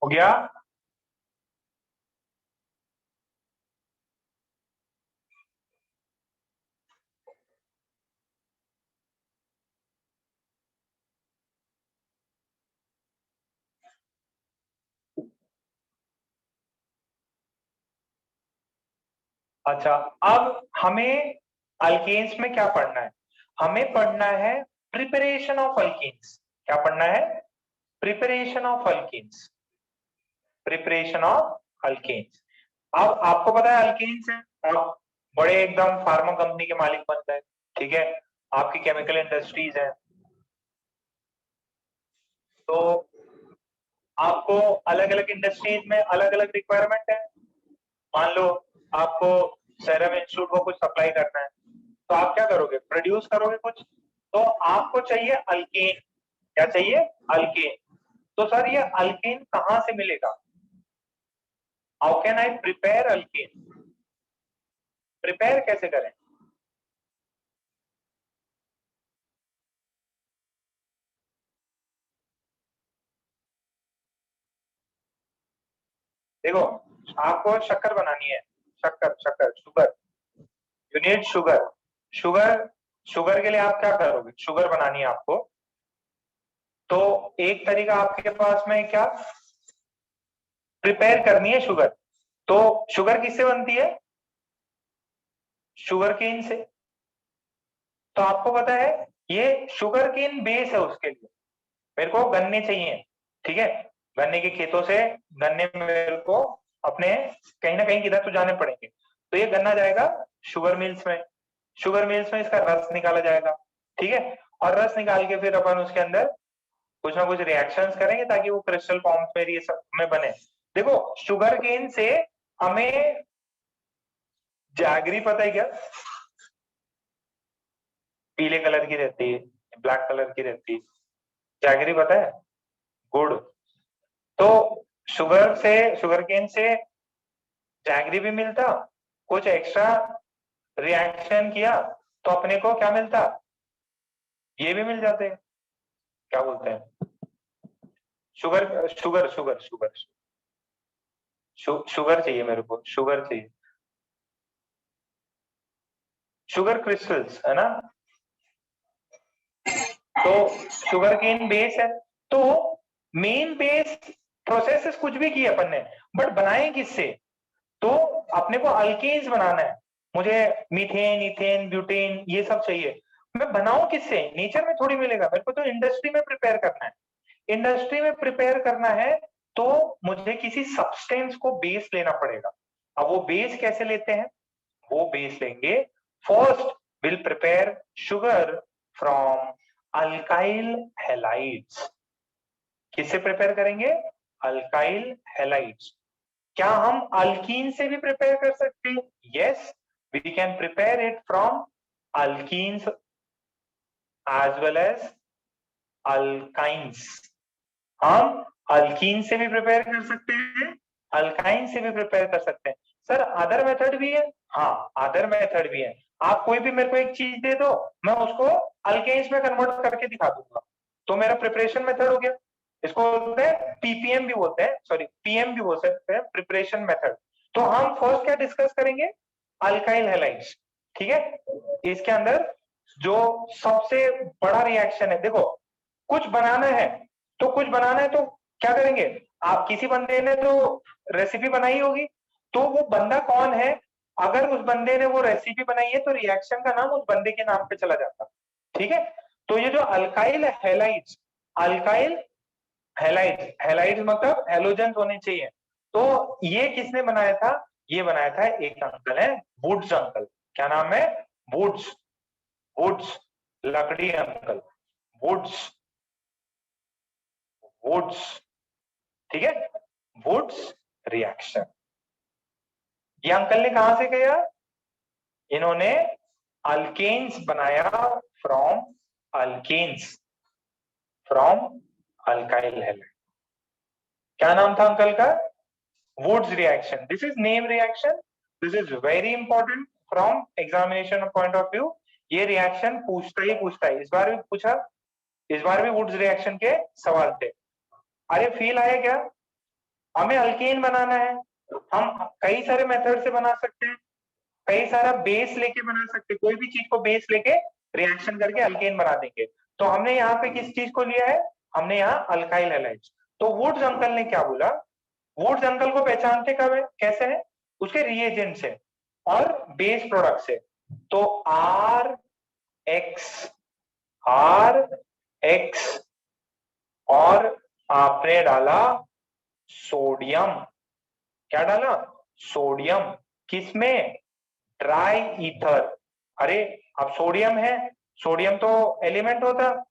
हो गया? अच्छा, अब हमें अल्केन्स में क्या पढ़ना है? हमें पढ़ना है प्रिपरेशन ऑफ अल्केन्स। क्या पढ़ना है? Preparation of alkanes. Preparation of alkanes. अब आपको पता है अल्केन्स है, आप बड़े एकदम फार्मा कंपनी के मालिक बन गए, ठीक है, आपकी केमिकल इंडस्ट्रीज है, तो आपको अलग अलग इंडस्ट्रीज में अलग अलग रिक्वायरमेंट है। मान लो आपको सेरम इंस्टीट्यूट को कुछ सप्लाई करना है, तो आप क्या करोगे? प्रोड्यूस करोगे कुछ, तो आपको चाहिए अल्केन। क्या चाहिए? अल्केन। तो सर ये अल्केन कहां से मिलेगा? How can I prepare alkane? Prepare कैसे करें? देखो, आपको शक्कर बनानी है, शक्कर शक्कर sugar, you need sugar. Sugar sugar के लिए आप क्या करोगे? शुगर बनानी है आपको, तो एक तरीका आपके पास में क्या प्रिपेयर करनी है शुगर। तो शुगर किससे बनती है? शुगर केन से। तो आपको पता है ये शुगर केन बेस है, उसके लिए मेरे को गन्ने चाहिए, ठीक है, गन्ने के खेतों से गन्ने मेरे को अपने कहीं ना कहीं किधर तो जाने पड़ेंगे, तो ये गन्ना जाएगा शुगर मिल्स में, शुगर मिल्स में इसका रस निकाला जाएगा, ठीक है, और रस निकाल के फिर अपन उसके अंदर कुछ ना कुछ रिएक्शंस करेंगे ताकि वो क्रिस्टल फॉर्म्स में ये सब में बने। देखो, शुगर केन से हमें जैगरी पता है क्या? पीले कलर की रहती है, ब्लैक कलर की रहती है, जैगरी पता है? गुड़। तो शुगर से, शुगर केन से जैगरी भी मिलता, कुछ एक्स्ट्रा रिएक्शन किया तो अपने को क्या मिलता? ये भी मिल जाते हैं, क्या बोलते हैं, sugar sugar sugar sugar sugar चाहिए मेरे को, शुगर चाहिए, शुगर क्रिस्टल्स है ना। तो शुगर केन बेस है, तो मेन बेस प्रोसेस कुछ भी किए अपन ने, बट बनाए किससे? तो अपने को अल्केन्स बनाना है, मुझे मीथेन, इथेन, ब्यूटेन ये सब चाहिए, मैं बनाऊं किससे? नेचर में थोड़ी मिलेगा, मेरे को तो इंडस्ट्री में प्रिपेयर करना है। इंडस्ट्री में प्रिपेयर करना है तो मुझे किसी सब्सटेंस को बेस लेना पड़ेगा। अब वो बेस कैसे लेते हैं? वो बेस लेंगे, first will prepare sugar from alkyl halides. किससे प्रिपेयर करेंगे? Alkyl halides. क्या हम अल्कीन से भी प्रिपेयर कर सकते हैं? Yes, we can prepare it from alkenes as well as alkynes. हम अल्कीन से भी प्रिपेयर कर सकते हैं, अल्काइन से भी प्रिपेयर कर सकते हैं। सर अदर मेथड भी है? हाँ, अदर मेथड भी है। आप कोई भी मेरे को एक चीज दे दो, मैं उसको अल्केन्स में कन्वर्ट करके दिखा दूंगा, तो मेरा प्रिपरेशन मेथड हो गया। इसको बोलते हैं पीपीएम भी बोलते हैं, सॉरी पीएम भी बोल सकते हैं, प्रिपरेशन मेथड। तो हम फर्स्ट क्या डिस्कस करेंगे? अल्काइल हैलाइड्स, ठीक है। इसके अंदर जो सबसे बड़ा रिएक्शन है, देखो कुछ बनाना है तो कुछ बनाना है तो क्या करेंगे? आप किसी बंदे ने तो रेसिपी बनाई होगी, तो वो बंदा कौन है? अगर उस बंदे ने वो रेसिपी बनाई है तो रिएक्शन का नाम उस बंदे के नाम पे चला जाता, ठीक है। तो ये जो alkyl halides, alkyl halides, halides मतलब हैलोजेंस होने चाहिए, तो ये किसने बनाया था? ये बनाया था एक अंकल है, वुड्स अंकल। क्या नाम है? वुड्स, वुड्स लकड़ी अंकल, वुड्स, वुड्स, ठीक है, वुड्स रिएक्शन। ये अंकल ने कहां से किया? इन्होंने अल्केन्स बनाया from alkanes, from alkyl halide. क्या नाम था अंकल का? Wurtz reaction. This is name reaction, this is very important from examination point of view. ये रिएक्शन पूछता ही पूछता है, इस बार भी पूछा, इस बार भी वुड्स रिएक्शन के सवाल थे। अरे फील आया क्या? हमें अल्केन बनाना है, हम कई सारे मेथड से बना सकते हैं, कई सारा बेस लेके बना सकते हैं, कोई भी चीज को बेस लेके रिएक्शन करके अल्केन बना देंगे। तो हमने यहाँ पे किस चीज को लिया है, हमने यहाँ अल्काइल हैलाइड्स। तो वुड्स अंकल ने क्या बोला, वुड्स अंकल को पहचानते कब है, कैसे है, उसके रिएजेंट से और बेस प्रोडक्ट से। तो R X और आपने डाला सोडियम, क्या डाला, सोडियम, किसमें, ड्राई ईथर। अरे अब सोडियम है, सोडियम तो एलिमेंट होता है,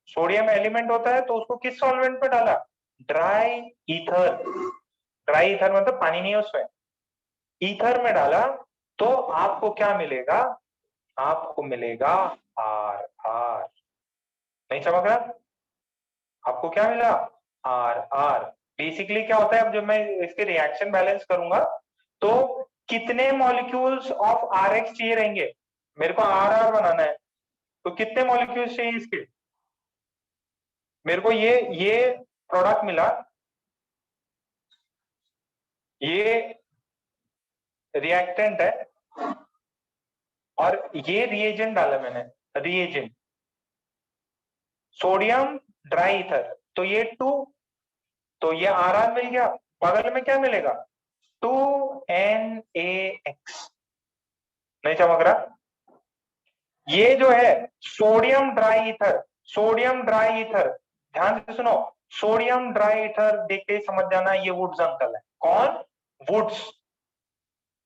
सोडियम एलिमेंट होता है, तो उसको किस सॉल्वेंट में डाला, ड्राई ईथर। ड्राई ईथर मतलब पानी नहीं है उसमें, ईथर में डाला। तो आपको क्या मिलेगा, आपको मिलेगा R। नहीं चमक रहा, आपको क्या मिला, R। बेसिकली क्या होता है, अब जब मैं इसके रिएक्शन बैलेंस करूंगा तो कितने मॉलिक्यूल्स ऑफ RX चाहिए रहेंगे, मेरे को RR बनाना है, तो कितने मॉलिक्यूल्स चाहिए इसके, मेरे को ये प्रोडक्ट मिला, ये रिएक्टेंट है और ये रिएजेंट डाला मैंने, रिएजेंट सोडियम ड्राई ईथर, तो ये 2, तो ये RR मिल गया, बगल में क्या मिलेगा, 2NaX। नहीं चमक रहा, ये जो है sodium dry ether, sodium dry ether, ध्यान से सुनो, सोडियम ड्राई ईथर देख के समझ जाना ये वुड्स अंकल है। कौन, woods,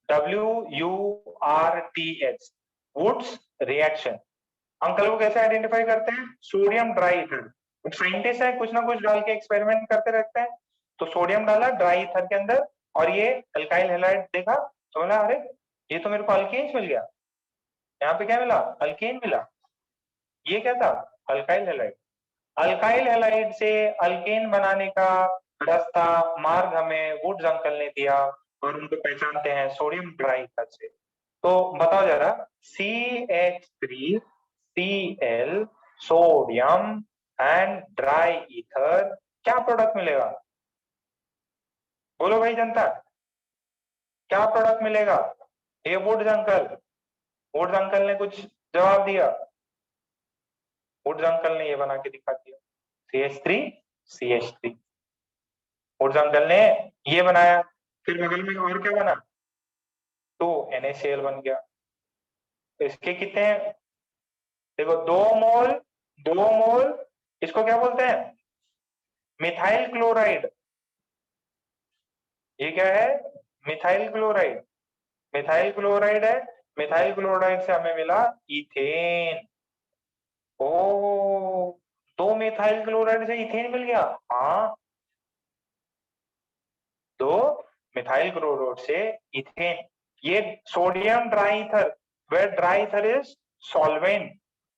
WURTS, Wurtz reaction. Uncle को कैसे आइडेंटिफाई करते हैं, सोडियम ड्राई ईथर, साइंटिस्ट है, कुछ ना कुछ डाल के एक्सपेरिमेंट करते रहते हैं। तो सोडियम डाला ड्राई ईथर के अंदर और ये अल्काइल हैलाइड देखा, तो बोला अरे ये तो मेरे को अल्केन्स मिल गया, यहाँ पे क्या मिला, अल्केन मिला, ये क्या था, अल्काइल हैलाइड। अल्काइल हैलाइड से अल्केन बनाने का रास्ता, मार्ग हमें वुड्स अंकल ने दिया और उनको पहचानते हैं सोडियम ड्राई ईथर से। तो बताओ जरा, CH3Cl sodium and dry ether, क्या प्रोडक्ट मिलेगा, बोलो भाई जनता, क्या प्रोडक्ट मिलेगा, ये वुड्स अंकल ने कुछ जवाब दिया, वुड्स अंकल ने ये बना के दिखा दिया, CH3 वुड्स अंकल ने ये बनाया, फिर बगल में और क्या बना, तो NaCl बन गया। तो इसके कितने हैं, देखो 2 मोल, इसको क्या बोलते हैं, मिथाइल क्लोराइड, ये क्या है, मिथाइल क्लोराइड, मिथाइल क्लोराइड है, मिथाइल क्लोराइड से हमें मिला इथेन। ओ, 2 मिथाइल क्लोराइड से इथेन मिल गया, हाँ, 2 मिथाइल क्लोराइड से इथेन। ये sodium dry ether, where dry ether is solvent,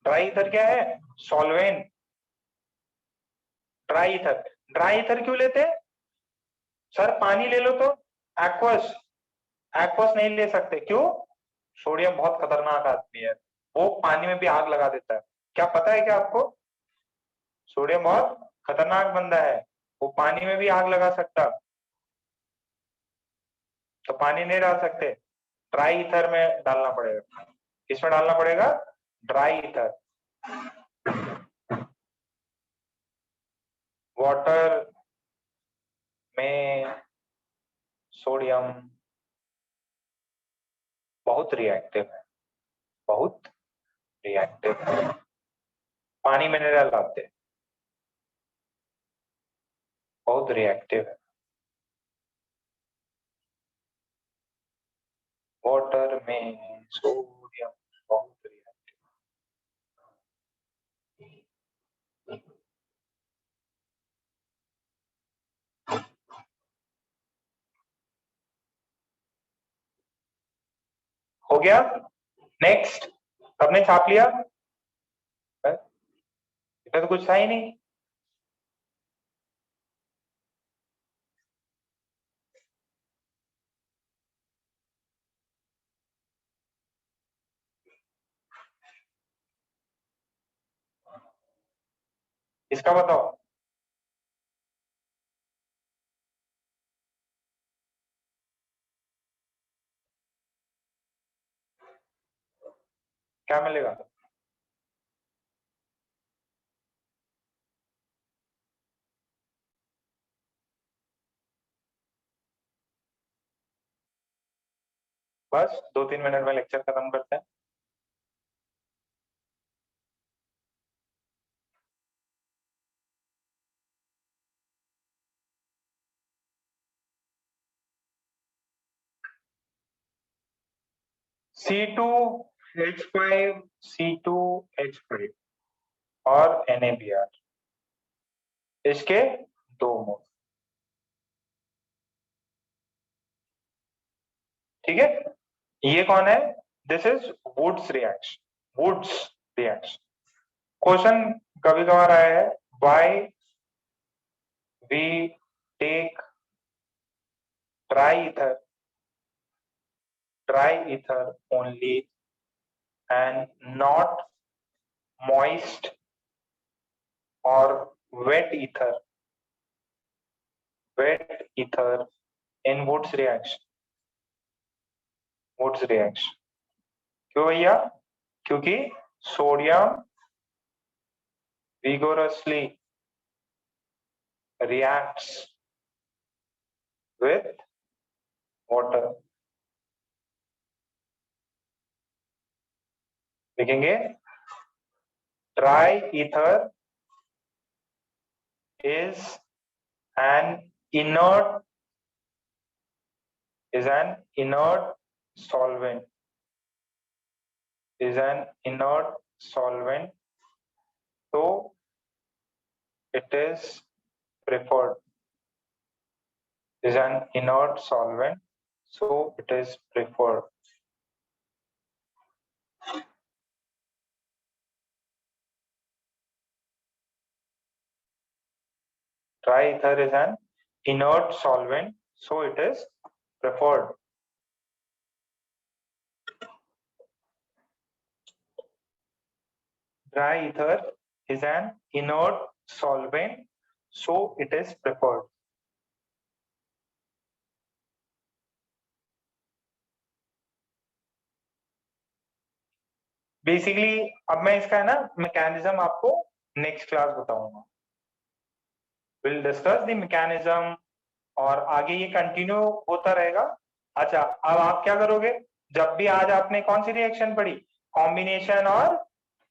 dry ether क्या है, सॉल्वेंट, ड्राई ईथर क्यों लेते हैं सर, पानी ले लो तो, एक्वस नहीं ले सकते, क्यों, सोडियम बहुत खतरनाक आदमी है, वो पानी में भी आग लगा देता है, क्या पता है क्या आपको, सोडियम बहुत खतरनाक बंदा है, वो पानी में भी आग लगा सकता, तो पानी नहीं डाल सकते, ड्राई ईथर में डालना पड़ेगा, किसमें डालना पड़ेगा, ड्राई ईथर। वाटर में सोडियम बहुत रिएक्टिव है, बहुत रिएक्टिव है, पानी में नहीं डालते, बहुत रिएक्टिव है, वाटर में सोडियम बहुत रिएक्टिव। हो गया, नेक्स्ट, सबने छाप लिया, इसमें तो कुछ था ही नहीं, इसका बताओ, क्या मिलेगा? बस 2-3 मिनट में लेक्चर खत्म करते हैं। C2H5 C2H5 और NaBr, इसके 2 मोल। ठीक है, ये कौन है? This is Wurtz reaction. Wurtz reaction question कभी कभार आया है, why we take dry ether only and not moist or wet ether in Woods reaction. क्यों भैया? क्योंकि sodium vigorously reacts with water. देखेंगे, dry ether is an inert solvent. So it is preferred. Is an inert solvent, so it is preferred. Dry ether is an inert solvent, so it is preferred. Dry ether is an inert solvent, so it is preferred. Basically अब मैं इसका है ना mechanism आपको next class बताऊंगा। Will discuss the mechanism और आगे ये कंटिन्यू होता रहेगा। अच्छा, अब आप क्या करोगे? जब भी आज आपने कौन सी रिएक्शन पढ़ी? कॉम्बिनेशन और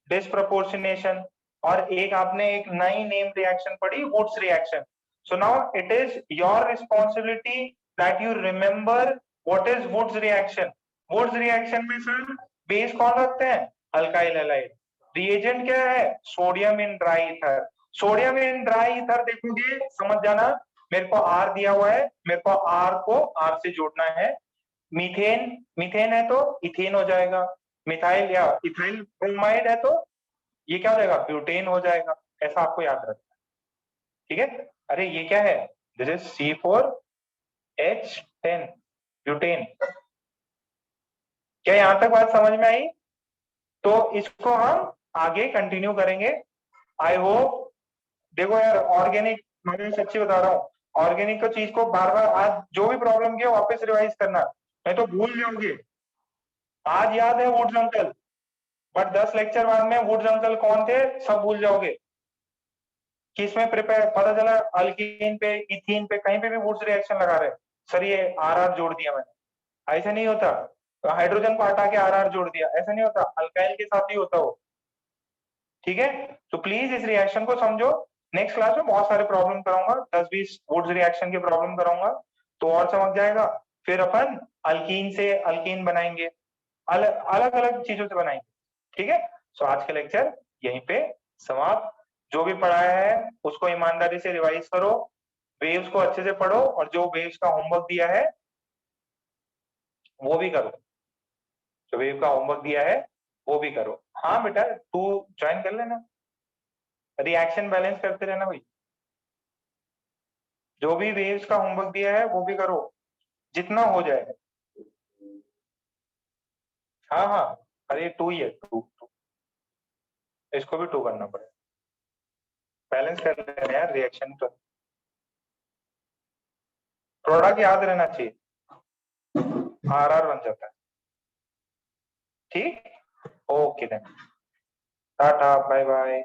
डिस्प्रपोर्शनेशन, और एक आपने एक नई नेम रिएक्शन पढ़ी, Wurtz reaction. So now it is your responsibility that you remember what is Wurtz reaction. Wurtz reaction में सर बेस कौन रखते हैं? Alkyl halide. रिएजेंट क्या है? Sodium in dry ether. Sodium in dry ether देखोगे, समझ जाना, मेरे को R दिया हुआ है, मेरे को R को R से जोड़ना है। मीथेन है तो इथेन हो जाएगा, मिथाइल या इथाइल ब्रोमाइड है तो ये क्या हो जाएगा? ब्यूटेन हो जाएगा। ऐसा आपको याद रखना है, ठीक है? अरे ये क्या है? This is C4H10 butane. क्या यहां तक बात समझ में आई? तो इसको हम आगे कंटिन्यू करेंगे। आई होप, देखो यार, ऑर्गेनिक, मैं सच्ची बता रहा हूँ, ऑर्गेनिक को चीज को बार बार, आज जो भी प्रॉब्लम किया वापस रिवाइज करना, नहीं तो भूल जाओगे। आज याद है वुड्स अंकल, बट 10 लेक्चर बाद में वुड्स अंकल कौन थे सब भूल जाओगे। किसमें प्रिपेयर, पता चला अल्कीन पे, इथीन पे, कहीं पे भी वुड्स रिएक्शन लगा रहे, सर ये RR जोड़ दिया मैंने। ऐसा नहीं होता, हाइड्रोजन को हटा के RR जोड़ दिया, ऐसा नहीं होता, अल्काइल के साथ ही होता हो, ठीक है? तो प्लीज इस रिएक्शन को समझो। नेक्स्ट क्लास में बहुत सारे प्रॉब्लम कराऊंगा, 10-20 वुड्स रिएक्शन के प्रॉब्लम कराऊंगा, तो और समझ जाएगा। फिर अपन अल्कीन से अल्कीन बनाएंगे, अलग अलग चीजों से बनाएंगे, ठीक है? सो आज का लेक्चर यहीं पे समाप्त। जो भी पढ़ाया है उसको ईमानदारी से रिवाइज करो, वेव्स को अच्छे से पढ़ो, और जो वेव्स का होमवर्क दिया है वो भी करो, जो वेव का होमवर्क दिया है वो भी करो। हाँ बेटा, तू ज्वाइन कर लेना, रिएक्शन बैलेंस करते रहना भाई। जो भी वेव्स का होमवर्क दिया है वो भी करो, जितना हो जाए। हाँ हाँ, अरे 2 ही है, 2 इसको भी 2 करना पड़ेगा, बैलेंस कर लेना यार रिएक्शन। तो प्रोडक्ट याद रहना चाहिए, RR बन जाता है, ठीक? Okay then. Tata, bye bye.